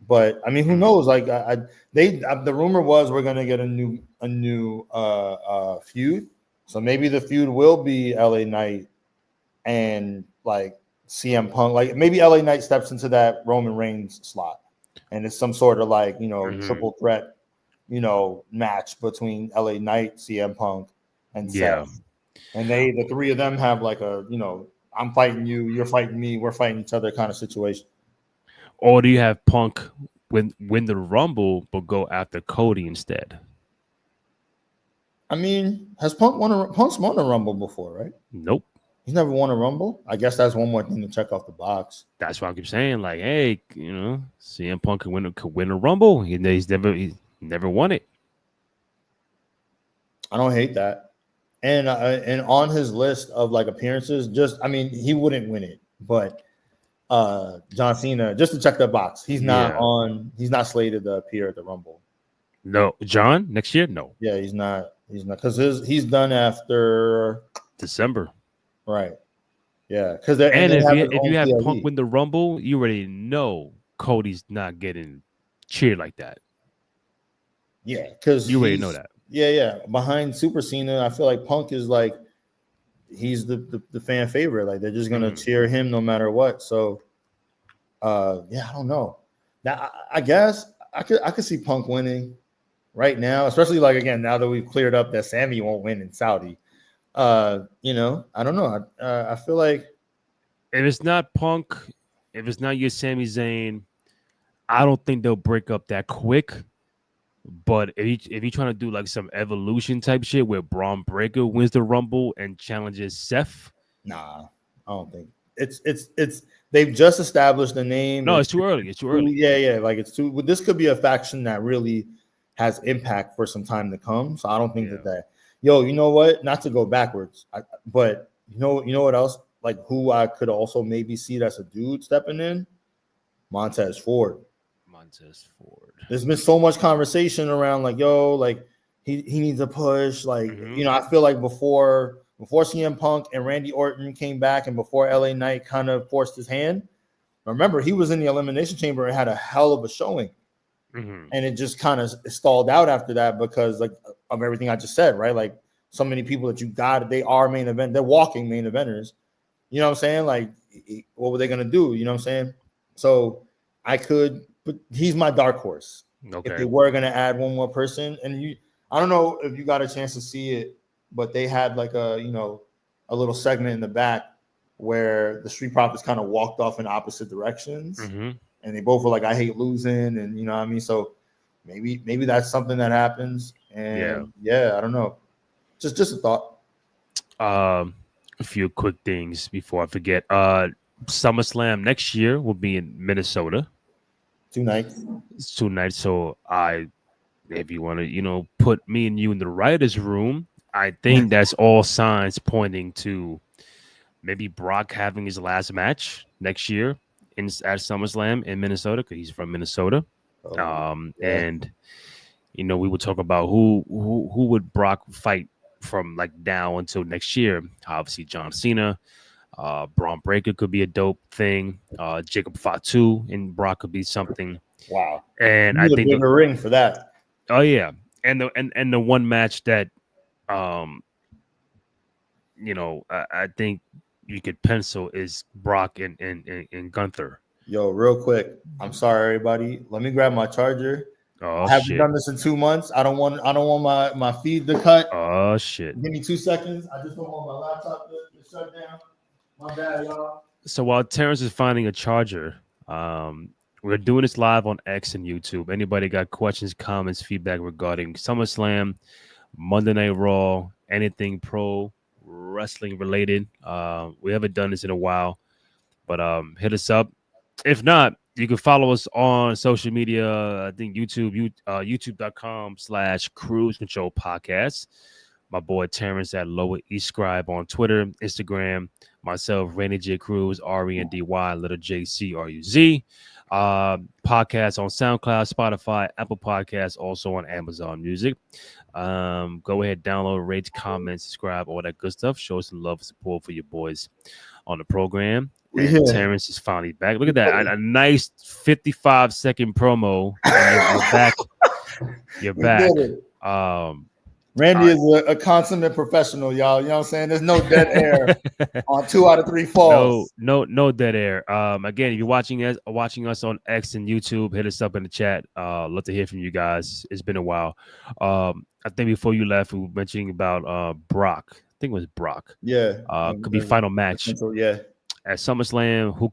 But who knows? Like the rumor was we're gonna get a new feud. So maybe the feud will be LA Knight and like CM Punk. Like maybe LA Knight steps into that Roman Reigns slot, and it's some sort of like triple threat match between LA Knight, CM Punk, and Seth. And the three of them have like a I'm fighting you, you're fighting me, we're fighting each other kind of situation. Or do you have Punk win the Rumble but go after Cody instead? Has Punk's won a Rumble before, right? Nope. He's never won a Rumble. I guess that's one more thing to check off the box. That's why I keep saying, like, hey, CM Punk could win a Rumble. He's never won it. I don't hate that. And on his list of like appearances, he wouldn't win it, but John Cena, just to check that box, he's not slated to appear at the Rumble. No, John next year? No. Yeah, he's not because he's done after December. Right. Yeah, because if you have Punk win the Rumble, you already know Cody's not getting cheered like that. Yeah, because you already know that. Yeah. Behind Super Cena, I feel like Punk is like he's the fan favorite. Like they're just gonna cheer him no matter what. So, I don't know. Now, I guess I could see Punk winning right now, especially like again now that we've cleared up that Sammy won't win in Saudi. I don't know. I feel like if it's not Punk, if it's not your Sami Zayn, I don't think they'll break up that quick. But if you trying to do like some evolution type shit where Braun Breaker wins the Rumble and challenges Seth, nah, I don't think it's they've just established the name. No, it's too early. It's too early. Yeah. Like it's too. This could be a faction that really has impact for some time to come. So I don't think that. Yo, you know what? Not to go backwards, but you know what else? Like who I could also maybe see that's a dude stepping in, Montez Ford. There's been so much conversation around like, yo, like he needs a push. Like, I feel like before CM Punk and Randy Orton came back and before LA Knight kind of forced his hand, remember he was in the Elimination Chamber and had a hell of a showing. And it just kind of stalled out after that because like of everything I just said, right? Like so many people that you got, they are main event, they're walking main eventers. You know what I'm saying? Like, what were they gonna do? You know what I'm saying? So but he's my dark horse. Okay. If they were gonna add one more person, and I don't know if you got a chance to see it, but they had like a little segment in the back where the Street Profits kind of walked off in opposite directions. And they both were like, I hate losing. And you know what I mean? So maybe that's something that happens. And yeah, I don't know. Just a thought. A few quick things before I forget. SummerSlam next year will be in Minnesota. 2 nights. It's 2 nights. So if you want to, put me and you in the writer's room, I think that's all signs pointing to maybe Brock having his last match next year at SummerSlam in Minnesota because he's from Minnesota. And we would talk about who would Brock fight from like now until next year. Obviously, John Cena, Braun Breaker could be a dope thing. Jacob Fatu and Brock could be something. Wow! And I think the ring for that. Oh yeah, and the one match that, I think you could pencil is Brock and Gunther. Yo, real quick, I'm sorry, everybody. Let me grab my charger. Oh, I haven't done this in 2 months. I don't want my feed to cut. Oh shit! Give me 2 seconds. I just don't want my laptop to shut down. My bad, y'all. So while Terrence is finding a charger, we're doing this live on X and YouTube. Anybody got questions, comments, feedback regarding SummerSlam, Monday Night Raw, anything pro wrestling related? We haven't done this in a while, but hit us up. If not, you can follow us on social media. I think youtube.com/Cruise Control Podcast. My boy Terrence at Lower East Scribe on Twitter, Instagram. Myself, Randy J. Cruz, RENDY, little JCRUZ. Podcast on SoundCloud, Spotify, Apple Podcasts, also on Amazon Music. Go ahead, download, rate, comment, subscribe, all that good stuff. Show some love and support for your boys on the program. And Terrence is finally back. Look at that. A nice 55-second promo. You're back. You're back. Randy is a consummate professional, y'all. You know what I'm saying? There's no dead air on 2 out of 3 falls. No dead air. Again, if you're watching us on X and YouTube, hit us up in the chat. Love to hear from you guys. It's been a while. I think before you left, we were mentioning about Brock. I think it was Brock. Yeah. Could be final match. Yeah. At SummerSlam, who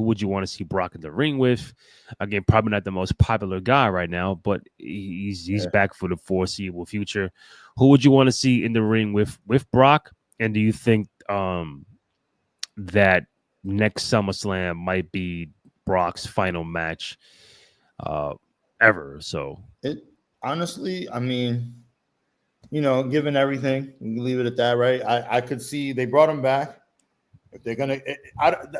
would you want to see Brock in the ring with? Again, probably not the most popular guy right now, but he's back for the foreseeable future. Who would you want to see in the ring with Brock? And do you think that next SummerSlam might be Brock's final match ever? So it honestly, I mean, given everything, we can leave it at that, right? I could see they brought him back. If they're gonna,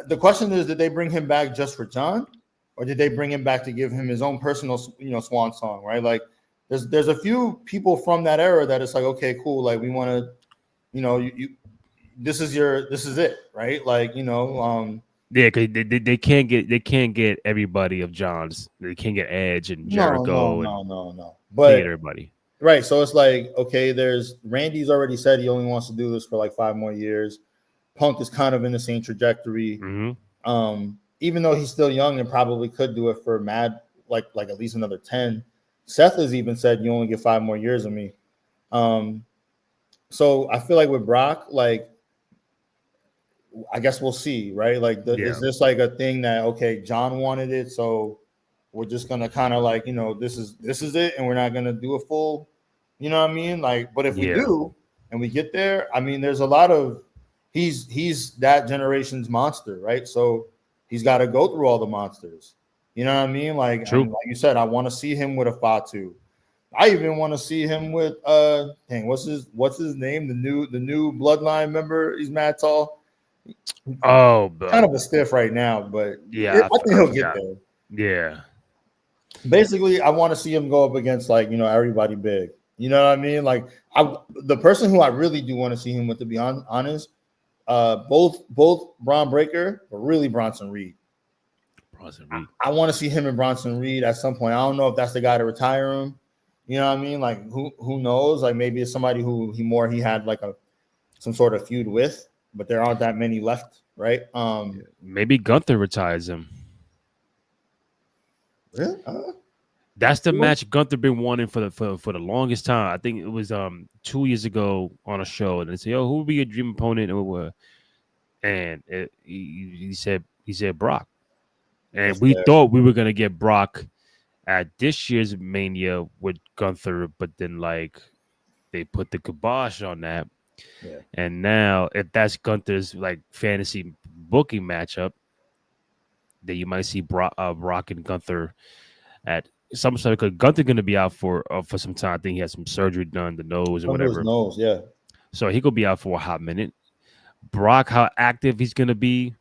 the question is, did they bring him back just for John, or did they bring him back to give him his own personal, swan song, right? Like, there's a few people from that era that it's like, okay, cool, like we want to, this is it, right? Like, yeah, because they can't get everybody of John's. They can't get Edge and Jericho. No. But everybody, right? So it's like, okay, there's Randy's already said he only wants to do this for like 5 more years. Punk is kind of in the same trajectory. Even though he's still young and probably could do it for like at least another 10. Seth has even said you only get 5 more years of me. So I feel like with Brock, like, I guess we'll see, right? Like, is this like a thing that, okay, John wanted it, so we're just gonna kind of like, this is it, and we're not gonna do a full, you know what I mean? Like, but if we do and we get there, I mean, there's a lot of he's that generation's monster, right? So he's got to go through all the monsters. You know what I mean? Like, True. and like you said, I want to see him with a Fatu. I even want to see him with dang, what's his name? The new bloodline member. He's mad tall. Oh, Kind of a stiff right now, but yeah, I think I he'll get forgot. there. Yeah, Basically, I want to see him go up against like everybody big. You know what I mean? Like the person who I really do want to see him with, to be honest, both Braun Breaker, but really Bronson Reed. Bronson Reed. I want to see him and Bronson Reed at some point. I don't know if that's the guy to retire him. You know what I mean? Like who knows? Like maybe it's somebody who he had like some sort of feud with, but there aren't that many left, right? Maybe Gunther retires him. Really? That's the match Gunther been wanting for the longest time. I think it was 2 years ago on a show, and they say, "Oh, who would be your dream opponent?" And he said Brock, and That's we fair. thought we were gonna get Brock at this year's Mania with Gunther, but then like they put the kibosh on that, Yeah. and now if that's Gunther's like fantasy booking matchup, then you might see Brock and Gunther at some sort because Gunther going to be out for some time. I think he had some surgery done, the nose or Under his whatever. nose, yeah. So he could be out for a hot minute. Brock, how active he's going to be.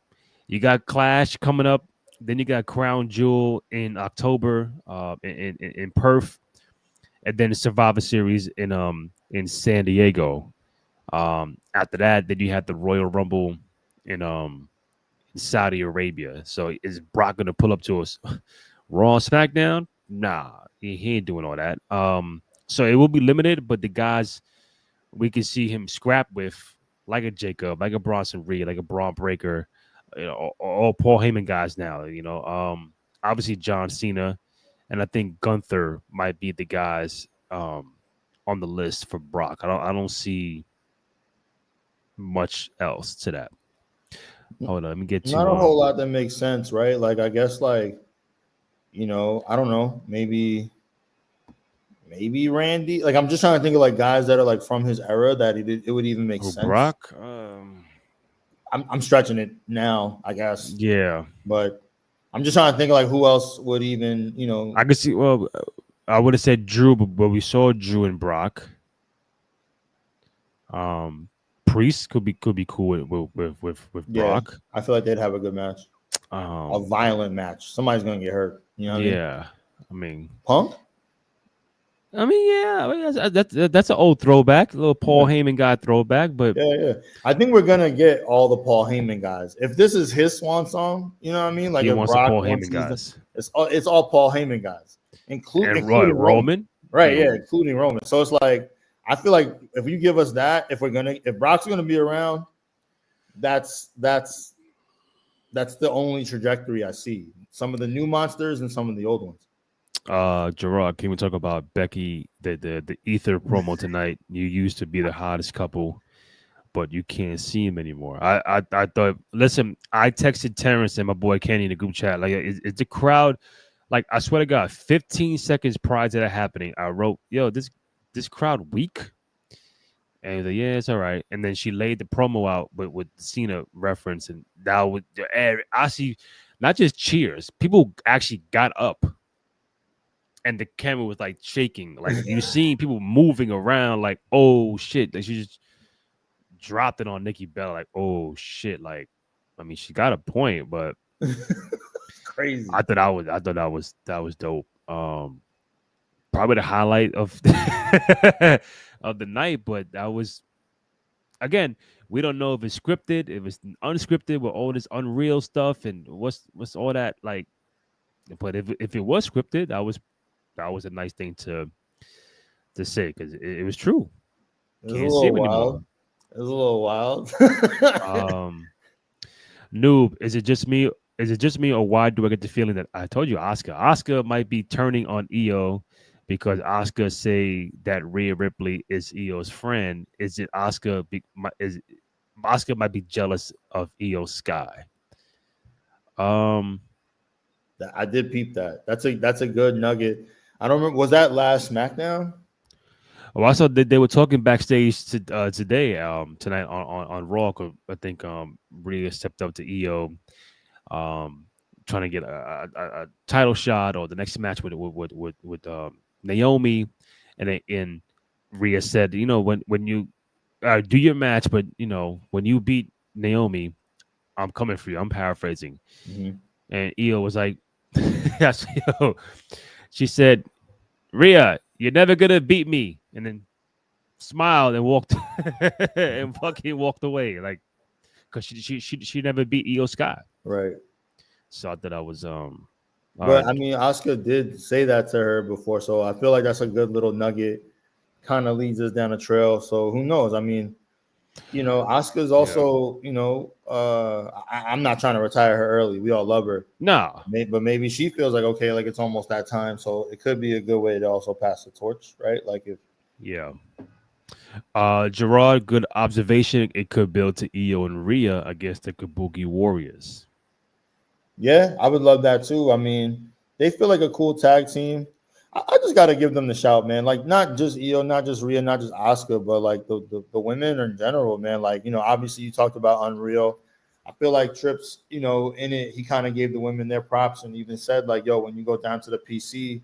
You got Clash coming up. Then you got Crown Jewel in October in Perth. And then the Survivor Series in San Diego. After that, then you have the Royal Rumble in Saudi Arabia. So is Brock going to pull up to us Raw SmackDown? Nah, he ain't doing all that. So it will be limited, but the guys we can see him scrap with, like a Jacob, like a Bronson Reed, like a Braun Breaker, all Paul Heyman guys now. Obviously John Cena, and I think Gunther might be the guys on the list for Brock. I don't see much else to that. Hold on, let me get Not to a whole lot that makes sense, right? Like I guess like I don't know, maybe Randy. Like I'm just trying to think of like guys that are like from his era that it would even make who sense. Brock. I'm stretching it now, I guess, Yeah, but I'm just trying to think of like who else would even I could see. Well, I would have said Drew, but we saw Drew and Brock. Priest could be cool with yeah. Brock. I feel like they'd have a good match, a violent match. Somebody's gonna get hurt. You know what I mean? Yeah, I mean, Punk. yeah, I mean, that's an old throwback, a little Paul Heyman guy throwback. But Yeah. I think we're gonna get all the Paul Heyman guys. If this is his swan song, you know what I mean? Like he if wants the Brock Paul wants Heyman these, guys it's all Paul Heyman guys, and including Roman. Roman. Right? Yeah, including Roman. So it's like I feel like if you give us that, if Brock's gonna be around, that's the only trajectory I see. Some of the new monsters and some of the old ones. Gerard, can we talk about Becky, the Ether promo tonight? You used to be the hottest couple, but you can't see him anymore. I thought. Listen, I texted Terrence and my boy Kenny in the group chat. Like, is the crowd? Like, I swear to God, 15 seconds prior to that happening, I wrote, "Yo, this crowd weak." And he's like, "Yeah, it's all right." And then she laid the promo out, but with Cena reference, and that was I see, not just cheers. People actually got up, and the camera was like shaking. Like you seeing people moving around. Like, oh shit! Like she just dropped it on Nikki Bella. Like, oh shit! Like, I mean, she got a point, but Crazy. I thought that was dope. Probably the highlight of of the night, but that was again. We don't know if it's scripted, if it's unscripted with all this unreal stuff, and what's all that like. But if it was scripted, that was a nice thing to say because it was true. It was a Can't see little him anymore. wild. It was a little wild. Noob, is it just me? Is it just me, or why do I get the feeling that I told you Oscar might be turning on EO because Oscar say that Rhea Ripley is EO's friend? Is it Oscar? Is Oscar might be jealous of EO Sky? I did peep that. That's a good nugget. I don't remember. Was that last SmackDown? Oh, I saw that they were talking backstage today, tonight on Raw. 'Cause I think Rhea stepped up to EO, um, trying to get a title shot or the next match with Naomi, and Rhea said, when you do your match, but when you beat Naomi, I'm coming for you. I'm paraphrasing, Mm-hmm. and EO was like, yes, she said, Rhea, you're never gonna beat me, and then smiled and walked and fucking walked away, like because she never beat Io Sky. Right. So I thought I was But I mean, Oscar did say that to her before, so I feel like that's a good little nugget. Kind of leads us down a trail. So who knows? I mean, Oscar's yeah. also, I'm not trying to retire her early. We all love her. Nah. But maybe she feels like, okay, like it's almost that time. So it could be a good way to also pass the torch, right? Like if Yeah. Gerard, good observation. It could build to Io and Rhea against the Kabuki Warriors. yeah, I would love that too. I mean, they feel like a cool tag team. I just got to give them the shout, man. Like, not just Io, not just Rhea, not just Oscar, but like the women in general, man. Like, obviously you talked about Unreal. I feel like Trips, in it, he kind of gave the women their props and even said, like, yo, when you go down to the PC,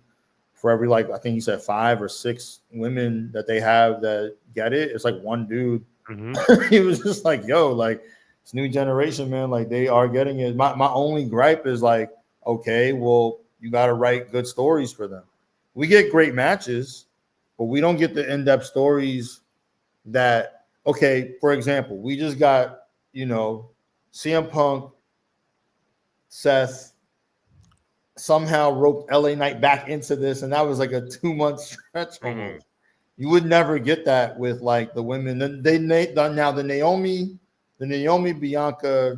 for every, like, I think he said 5 or 6 women that they have that get it, it's like one dude. Mm-hmm. He was just like, yo, like, this new generation, man, like they are getting it. My only gripe is like, okay, well, you got to write good stories for them. We get great matches, but we don't get the in-depth stories that, okay, for example, we just got, CM Punk, Seth somehow roped LA Knight back into this, and that was like a 2-month stretch Mm-hmm. almost. You would never get that with like the women. Then now the Naomi Bianca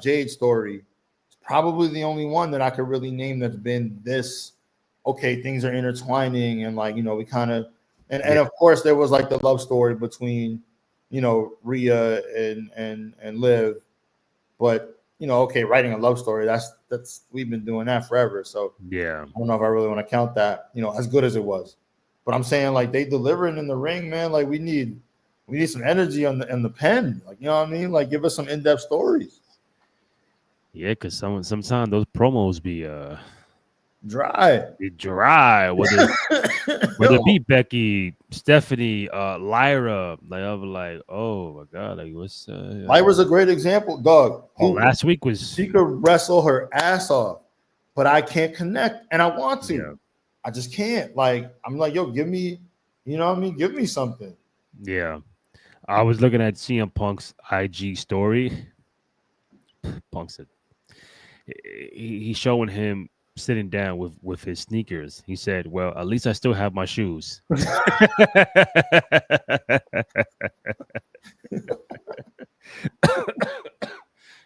Jade story is probably the only one that I could really name that's been this. Okay, things are intertwining, and like we kind of, and Yeah. of course there was like the love story between, Rhea and Liv, but okay, writing a love story, that's we've been doing that forever. So Yeah. I don't know if I really want to count that, as good as it was. But I'm saying like they delivering in the ring, man. Like we need some energy on the pen. Like, you know what I mean? Like give us some in-depth stories. Yeah, because sometimes those promos Dry. be dry. Whether it be Becky, Stephanie, Lyra, like I was like, oh my god, like what's Lyra's a great example, dog. last week was She could wrestle her ass off, but I can't connect, and I want yeah. to. I just can't. Like I'm like, yo, give me, you know what I mean? Give me something. Yeah. I was looking at CM Punk's IG story. Punk said he's showing him sitting down with his sneakers. He said, "Well, at least I still have my shoes."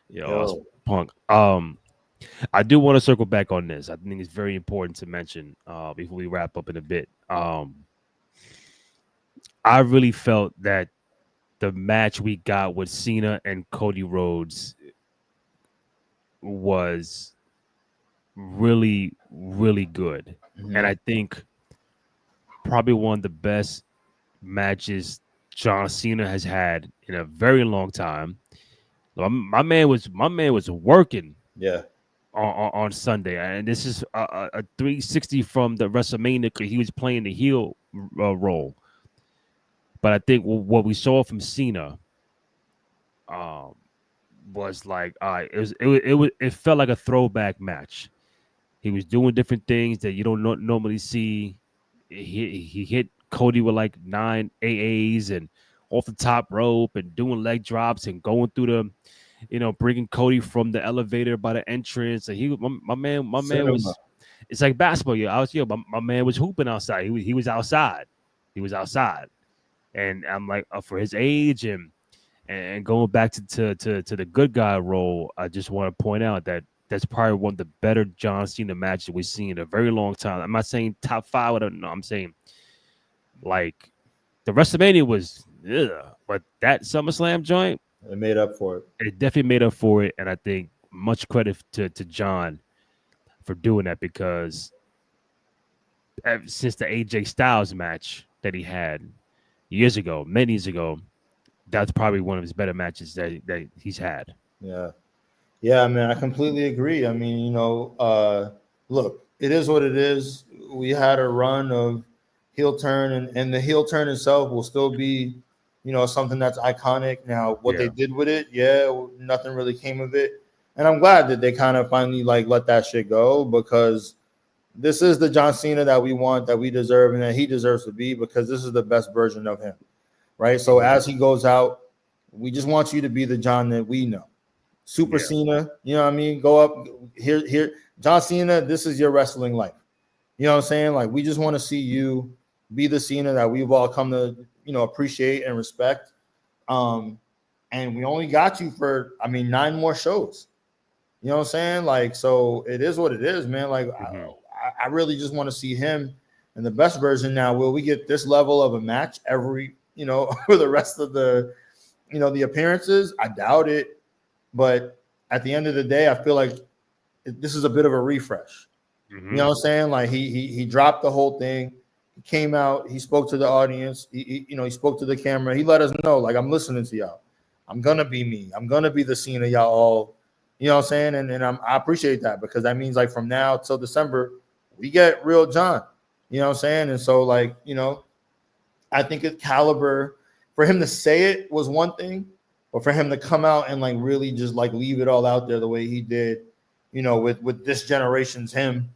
Yo, that's Yo, Punk. I do want to circle back on this. I think it's very important to mention before we wrap up in a bit. I really felt that the match we got with Cena and Cody Rhodes was really, really good. And I think probably one of the best matches John Cena has had in a very long time. My man was working yeah, on Sunday, and this is a 360 from the WrestleMania. He was playing the heel role, but I think what we saw from Cena um, was like, it felt like a throwback match. He was doing different things that you don't normally see. He hit Cody with like 9 AAs and off the top rope and doing leg drops and going through bringing Cody from the elevator by the entrance. And my man cinema. was. It's like basketball. Yeah, my man was hooping outside. He was outside. He was outside, and I'm like, for his age and going back to the good guy role, I just want to point out that that's probably one of the better John Cena matches we've seen in a very long time. I'm not saying top 5. No, I'm saying like the WrestleMania was, but that SummerSlam joint, It made up for it. it definitely made up for it. And I think much credit to John for doing that because since the AJ Styles match, that he had years ago, many years ago, that's probably one of his better matches that he's had. Yeah. Yeah, man, I completely agree. I mean, look, it is what it is. We had a run of heel turn, and the heel turn itself will still be, something that's iconic. Now, what they Yeah. did with it, yeah, nothing really came of it. And I'm glad that they kind of finally like let that shit go, because this is the John Cena that we want, that we deserve, and that he deserves to be, because this is the best version of him, right? So as he goes out, we just want you to be the John that we know. Super Yeah. Cena, you know what I mean? Go up here. John Cena, this is your wrestling life. You know what I'm saying? Like, we just want to see you be the Cena that we've all come to, appreciate and respect. And we only got you for, 9 more shows. You know what I'm saying? Like, so it is what it is, man. Like, I really just want to see him in the best version. Now, will we get this level of a match every, for the rest of the, the appearances? I doubt it. But at the end of the day, I feel like this is a bit of a refresh. You know what I'm saying? Like, he dropped the whole thing. He came out. He spoke to the audience. He spoke to the camera. He let us know, like, I'm listening to y'all. I'm gonna be me. I'm gonna be the Cena y'all all. You know what I'm saying? And I appreciate that, because that means, like, from now till December, we get real John. You know what I'm saying? And so, like, I think it's caliber for him to say it was one thing, but for him to come out and like really just like leave it all out there the way he did, with this generation's him,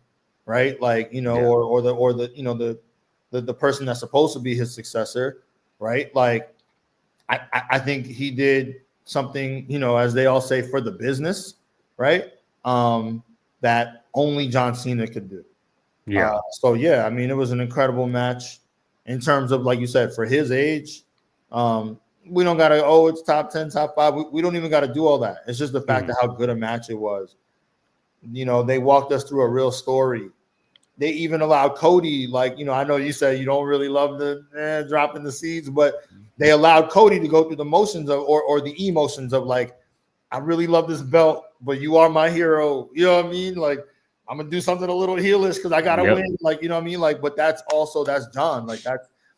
right? Like, or the person that's supposed to be his successor, right? Like, I think he did something, as they all say, for the business, right? That only John Cena could do. Yeah. So yeah, it was an incredible match in terms of, like you said, for his age. We don't gotta, it's top 10, top 5. We don't even gotta do all that. It's just the fact of how good a match it was. They walked us through a real story. They even allowed Cody, like, I know you said you don't really love the dropping the seeds, but they allowed Cody to go through the motions of, or the emotions of, like, I really love this belt, but you are my hero. You know what I mean? Like, I'm gonna do something a little heelish because I gotta win. Like, you know what I mean? Like, but that's John. Like,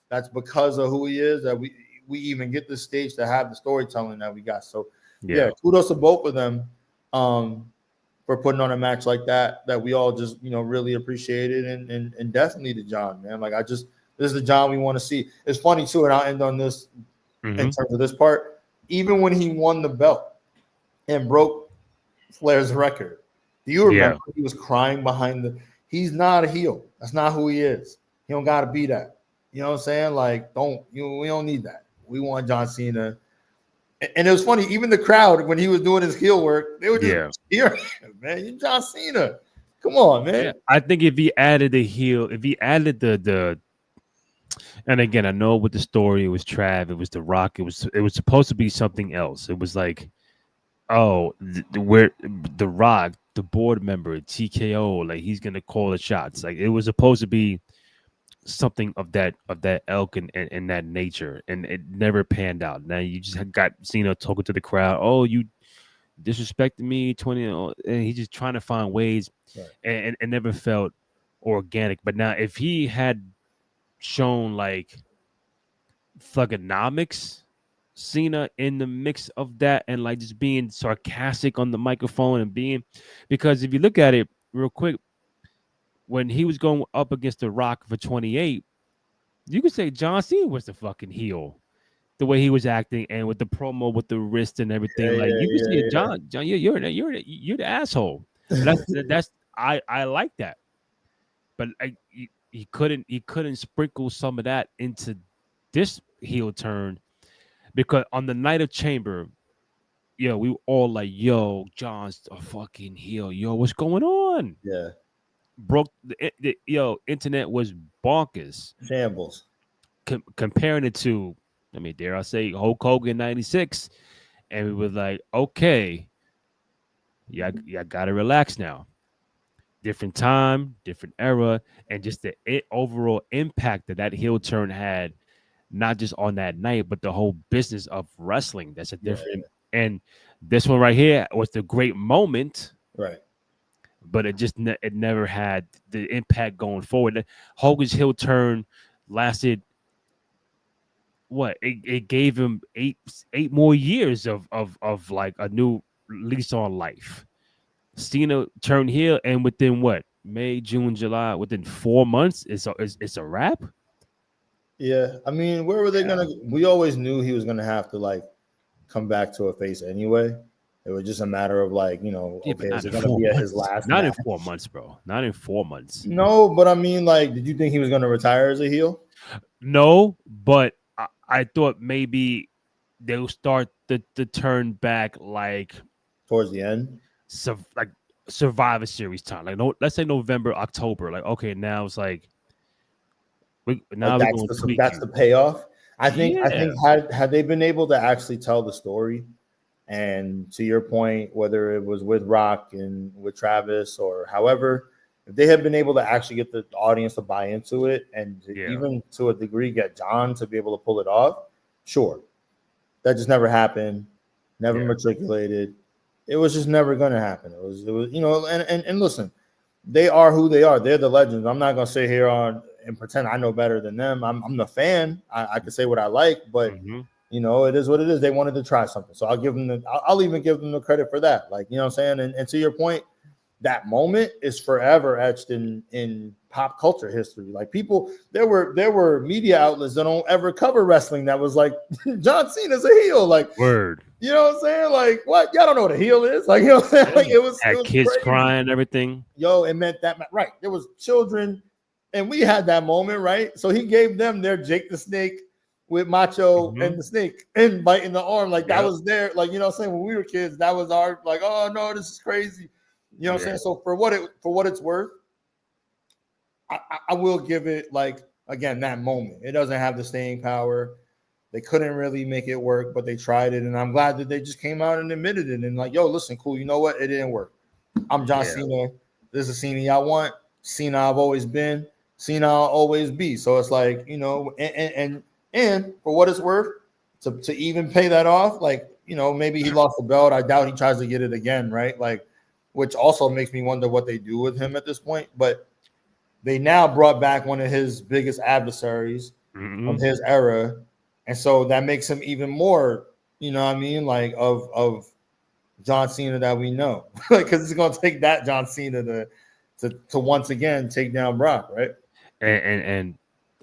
that's because of who he is that we even get this stage to have the storytelling that we got. So yeah, kudos to both of them for putting on a match like that we all just really appreciated, and definitely to John, man. Like, this is the John we want to see. It's funny too, and I'll end on this in terms of this part. Even when he won the belt and broke Flair's record, do you remember he was crying behind he's not a heel. That's not who he is. He don't gotta be that. You know what I'm saying? Like, we don't need that. We want John Cena. And it was funny, even the crowd, when he was doing his heel work, they were just cheering him, man. You John Cena. Come on, man. Yeah. I think if he added the heel, if he added the and again, I know with the story, it was Trav, it was The Rock, it was supposed to be something else. It was like, where The Rock, the board member, TKO, like, he's gonna call the shots. Like, it was supposed to be something of that ilk and that nature, and it never panned out. Now you just got Cena talking to the crowd. Oh, you disrespected me, 20, and he's just trying to find ways, and never felt organic. But now, if he had shown like thugonomics Cena in the mix of that, and like just being sarcastic on the microphone, and being, because if you look at it real quick, when he was going up against The Rock for 28, you could say John Cena was the fucking heel. The way he was acting, and with the promo, with the wrist and everything, like, you can see it, John, you're the asshole. That's I like that, but he couldn't sprinkle some of that into this heel turn, because on the night of Chamber, we were all like, yo, John's a fucking heel. Yo, what's going on? Yeah. Broke the internet was bonkers. Shambles. Comparing it to, dare I say, Hulk Hogan 96, and we were like, okay, yeah, gotta relax now. Different time, different era, and just the overall impact that heel turn had, not just on that night, but the whole business of wrestling. That's a different. And this one right here was the great moment, right? But it never had the impact going forward. Hogan's heel turn lasted what it gave him eight more years of like a new lease on life. Cena turned heel, and within what May, June, July, within 4 months, it's a wrap. Yeah, I mean, where were they Yeah. gonna? We always knew he was gonna have to like come back to a face anyway. It was just a matter of like, Yeah, but okay, is not it in gonna four be at his months. last Not in match? 4 months, bro. Not in 4 months. No, but I mean, like, did you think he was gonna retire as a heel No, but I thought maybe they'll start the turn back like towards the end? like Survivor Series time. Like no, let's say November, October. Like okay, now it's like Like now we're going to tweak that's you. the payoff. I think Yeah. had they been able to actually tell the story, and to your point, whether it was with Rock and with Travis or however, if they had been able to actually get the audience to buy into it and Yeah. even to a degree get John to be able to pull it off, sure. That just never happened, never Yeah. matriculated. It was just never going to happen. It was, and listen, they are who they are. They're the legends. I'm not gonna sit here on and pretend I know better than them. I'm the fan. I can say what I like, but Hmm. it is what it is. They wanted to try something, so I'll give them the. I'll even give them the credit for that. Like what I'm saying. And to your point, that moment is forever etched in pop culture history. Like people, there were media outlets that don't ever cover wrestling that was like John Cena's a heel. Like Word. you know what I'm saying? Like what? Y'all don't know what a heel is? Like what I'm saying? Yeah. Like it Had was kids crazy. crying and everything. Yo, it meant that right. There was children, and we had that moment, right? So he gave them their Jake the Snake with Macho Hmm. and the Snake and biting the arm. Like that Yep. was there. Like what I'm saying, when we were kids, that was our like, oh no, this is crazy. What I'm Yeah. saying? So for what it's worth, I will give it like again that moment. It doesn't have the staying power. They couldn't really make it work, but they tried it, and I'm glad that they just came out and admitted it and like, yo, listen, cool. You know what? It didn't work. I'm John Yeah. Cena. This is Cena y'all want. Cena I've always been. Cena I'll always be. So it's like, and for what it's worth, to even pay that off, like, maybe he lost the belt. I doubt he tries to get it again, right? Like, which also makes me wonder what they do with him at this point. But they now brought back one of his biggest adversaries Hmm. of his era. And so that makes him even more, what I mean, like of John Cena that we know, because it's going to take that John Cena to once again take down Brock, right? And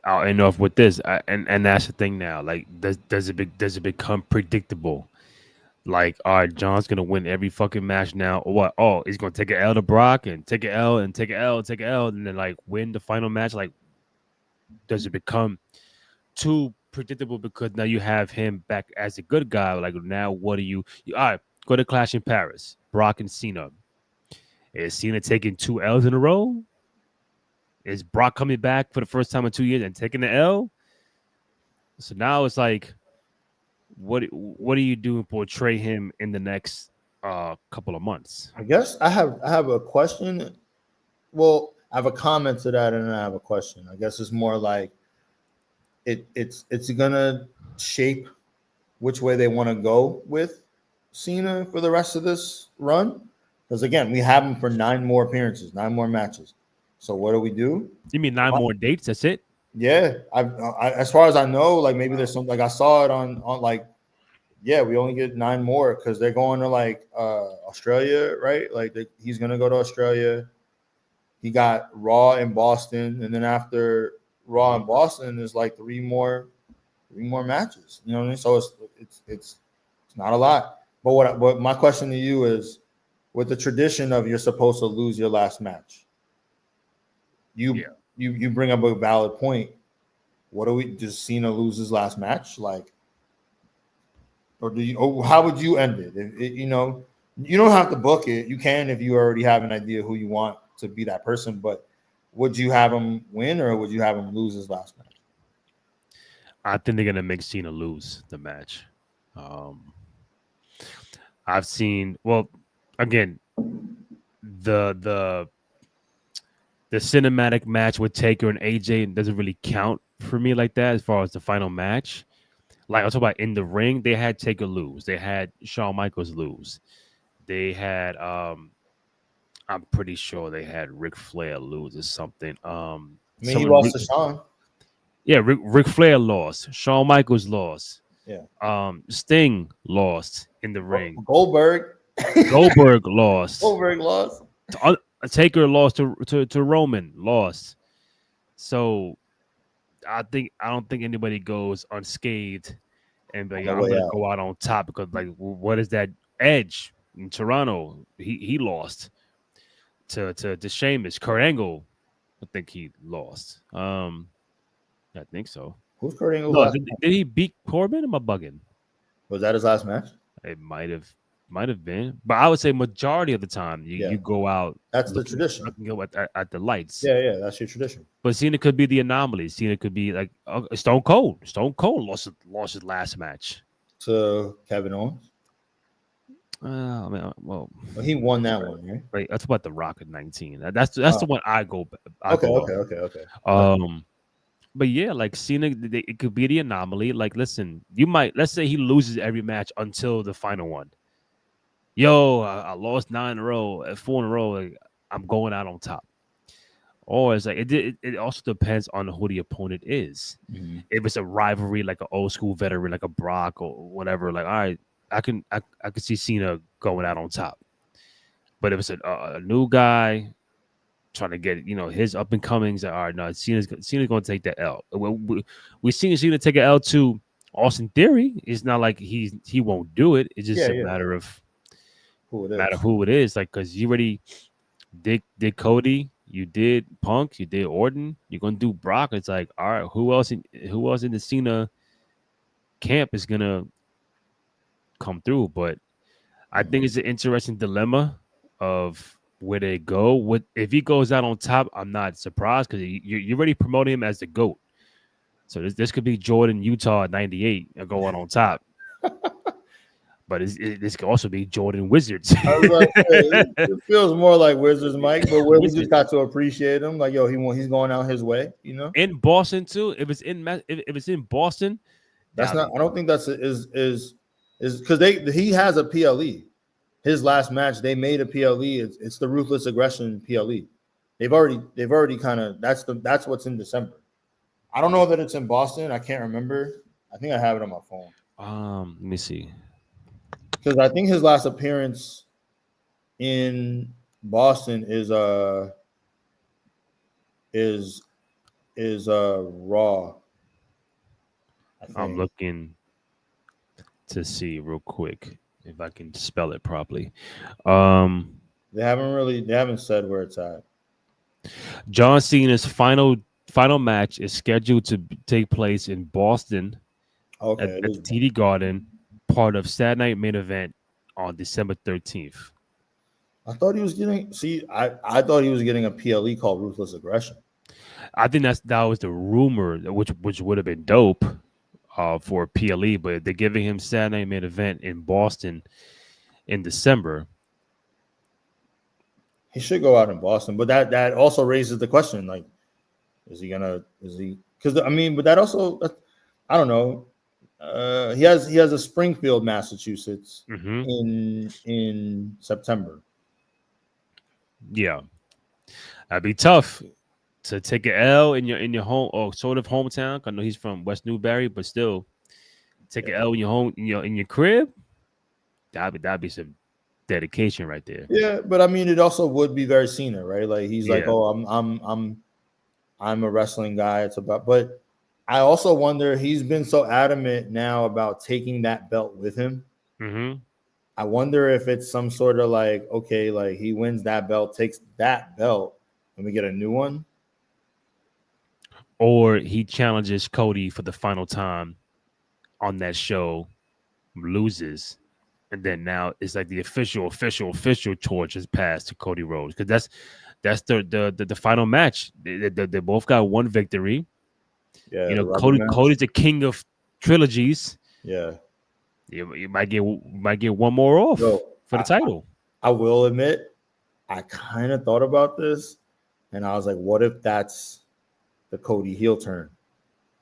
I'll end off with this. And that's the thing now. Like, does it become predictable? Like, all right, John's gonna win every fucking match now, or what? Oh, he's gonna take an L to Brock and take an L and take an L and take an L, and then like win the final match. Like, does it become too predictable because now you have him back as a good guy? Like, now what do all right, go to Clash in Paris, Brock and Cena. Is Cena taking two L's in a row? Is Brock coming back for the first time in 2 years and taking the L? So now it's like, what do you do to portray him in the next couple of months? I guess I have a question. Well, I have a comment to that, and I have a question. I guess it's more like it's gonna shape which way they want to go with Cena for the rest of this run. Because again, we have him for 9 more appearances, 9 more matches. So what do we do? You mean nine more dates? That's it? Yeah, as far as I know, like maybe there's some like I saw it on like yeah, we only get 9 more because they're going to like Australia, right? Like he's gonna go to Australia. He got Raw in Boston, and then after Raw in Boston, there's like three more matches. You know what I mean? So it's not a lot. But my question to you is, with the tradition of you're supposed to lose your last match, you Yeah. you bring up a valid point. What do we? Does Cena lose his last match? Like, or do you? Or how would you end it? You don't have to book it. You can if you already have an idea who you want to be that person. But would you have him win or would you have him lose his last match? I think they're gonna make Cena lose the match. Um, I've seen well again the the the cinematic match with Taker and AJ doesn't really count for me like that as far as the final match. Like I'm talking about in the ring, they had Taker lose, they had Shawn Michaels lose, they had I'm pretty sure they had Ric Flair lose or something. I mean, he lost to Shawn. Yeah, Ric Flair lost. Shawn Michaels lost. Yeah. Sting lost in the ring. Goldberg. Goldberg lost. Goldberg lost. Taker lost to Roman, lost. So I don't think anybody goes unscathed and be On like, the I'm way gonna out. go out on top because like what is that Edge in Toronto? He lost to Sheamus. Kurt Angle, I think he lost. I think so. Who's Kurt Angle's No, last did he beat Corbin? Am I bugging? Was that his last match? It might have been, but I would say majority of the time Yeah. you go out That's the tradition. looking at the lights. Yeah, that's your tradition. But Cena could be the anomaly. Cena could be like Stone Cold. Stone Cold lost his last match To Kevin Owens. I mean, well, He won that one, right? right. That's about the Rock at 19. That's the one I go. Okay. But yeah, like Cena, it could be the anomaly. Like, listen, let's say he loses every match until the final one. Yo, I lost 9 in a row, 4 in a row. Like, I'm going out on top. Or it's like it also depends on who the opponent is. Mm-hmm. If it's a rivalry, like an old school veteran, like a Brock or whatever, like all right, I can see Cena going out on top. But if it's a new guy trying to get his up and comings, all right, no, Cena's going to take that L. We seen Cena take an L to Austin Theory. It's not like he won't do it. It's just a matter of who it is. Like because you already did Cody. You did Punk, you did Orton, you're gonna do Brock. It's like, all right, who else in the Cena camp is gonna come through? But I think it's an interesting dilemma of where they go. What if he goes out on top? I'm not surprised because you're already promoting him as the GOAT. So this could be Jordan Utah at 98 and go out on top. But this could also be Jordan Wizards. It feels more like Wizards, Mike, but we just got to appreciate him. Like, yo, he's going out his way, In Boston too. If it's in Boston, that's not. I don't think that's is because he has a PLE. His last match, they made a PLE. It's the Ruthless Aggression PLE. They've already kind of that's what's in December. I don't know that it's in Boston. I can't remember. I think I have it on my phone. Let me see. Because I think his last appearance in Boston is Raw. I'm looking to see real quick if I can spell it properly. They haven't said where it's at. John Cena's final match is scheduled to take place in Boston at the TD Garden, part of Saturday Night Main Event on December 13th. I thought he was getting. I thought he was getting a PLE called Ruthless Aggression. I think that was the rumor, which would have been dope for a PLE, but they're giving him Saturday Night Main Event in Boston in December. He should go out in Boston, but that also raises the question: like, is he? Because I mean, but that also, I don't know. He has a Springfield, Massachusetts in September. Yeah, that'd be tough to take an L in your home or sort of hometown. I know he's from West Newbury, but still take an L in your home in your crib. That'd be some dedication right there. Yeah, but I mean, it also would be very Cena, right? Like he's like, oh, I'm a wrestling guy. It's about, but I also wonder, he's been so adamant now about taking that belt with him. Mm-hmm. I wonder if it's some sort of like, okay, like he wins that belt, takes that belt, and we get a new one. Or he challenges Cody for the final time on that show, loses, and then now it's like the official torch is passed to Cody Rhodes, because that's the final match. They both got one victory. Yeah, Cody's the king of trilogies. Yeah, you might get one more off for the title. I will admit, I kind of thought about this, and I was like, what if that's the Cody heel turn?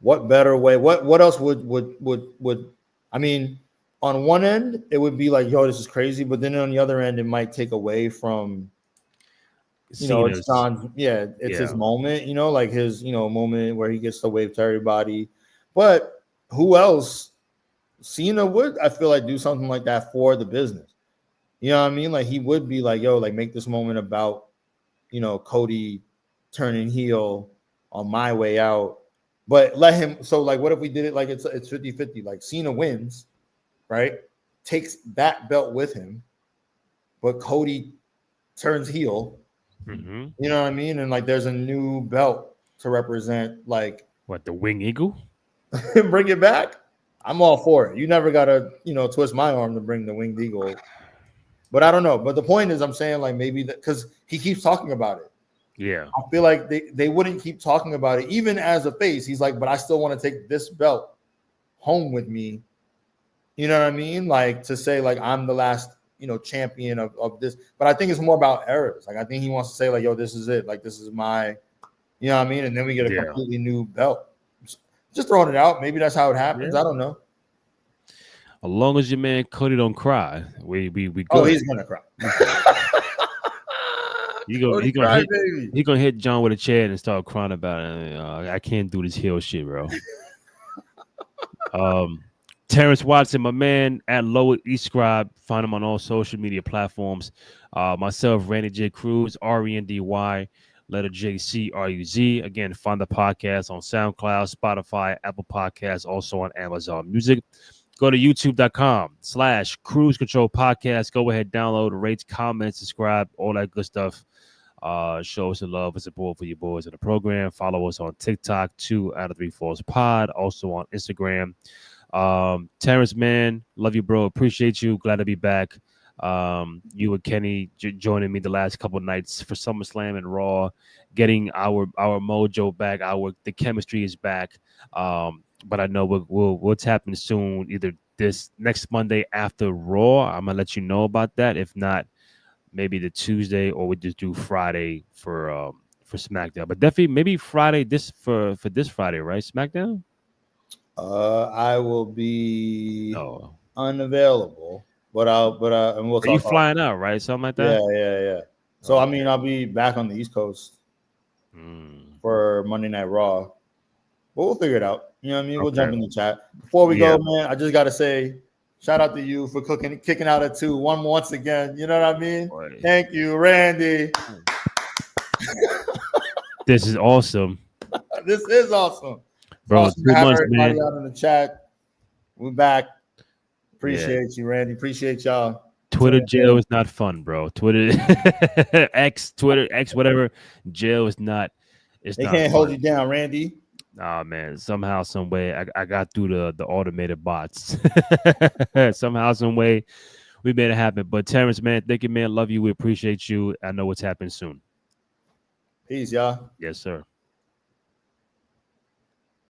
What better way? What else would I mean, on one end, it would be like, yo, this is crazy. But then on the other end, it might take away from you know, it's Cena's. John's. Yeah, it's his moment. You know, like his moment where he gets to wave to everybody. But who else? Cena would, I feel like, do something like that for the business. You know what I mean? Like he would be like, yo, like make this moment about, Cody turning heel on my way out. But let him, so like what if we did it like it's 50-50? Like Cena wins, right? Takes that belt with him, but Cody turns heel. Mm-hmm. You know what I mean? And like there's a new belt to represent like What, the Wing Eagle? bring it back. I'm all for it. You never gotta, twist my arm to bring the winged eagle. But I don't know. But the point is, I'm saying like maybe that because he keeps talking about it. Yeah. I feel like they wouldn't keep talking about it, even as a face. He's like, but I still want to take this belt home with me. You know what I mean? Like to say like I'm the last, champion of this. But I think it's more about eras. Like I think he wants to say like, yo, this is it. Like this is my, you know what I mean? And then we get a completely new belt. Just throwing it out. Maybe that's how it happens. Yeah. I don't know. As long as your man Cody don't cry, we good. Oh, he's gonna cry. He gonna hit John with a chair and start crying about it. I can't do this heel shit, bro. Terrence Watson, my man at Lower East Scribe. Find him on all social media platforms. Myself, Randy J. Cruz, RENDY, letter JCRUZ. Again, find the podcast on SoundCloud, Spotify, Apple Podcasts, also on Amazon Music. Go to youtube.com/Cruise Control Podcast. Go ahead, download, rate, comment, subscribe, all that good stuff. Show us the love and support for your boys in the program. Follow us on TikTok, 2 out of 3 Falls Pod. Also on Instagram. Terrence, man, love you, bro. Appreciate you. Glad to be back. You and Kenny joining me the last couple nights for SummerSlam and Raw, getting our mojo back. The chemistry is back. But I know we'll tap in soon, either this next Monday after Raw. I'm gonna let you know about that. If not, maybe the Tuesday, or we just do Friday for SmackDown. But definitely maybe Friday for this Friday, right? SmackDown. I will be unavailable, but and we'll talk. Are you flying out, right? Something like that. Yeah. So I mean, I'll be back on the East Coast for Monday Night Raw. But we'll figure it out. You know what I mean? We'll jump in the chat. Before we go, man, I just got to say, shout out to you for kicking out at 2 once again. You know what I mean? Boy. Thank you, Randy. This is awesome. This is awesome. Bro, awesome 2 months, everybody man. Out in the chat. We're back. Appreciate you, Randy. Appreciate y'all. Twitter jail is not fun, bro. Twitter X, whatever. Jail is not. They can't hold you down, Randy. Nah, man. Somehow, some way, I got through the automated bots. Somehow, some way, we made it happen. But Terrence, man, thank you, man. Love you. We appreciate you. I know what's happening soon. Peace, y'all. Yes, sir.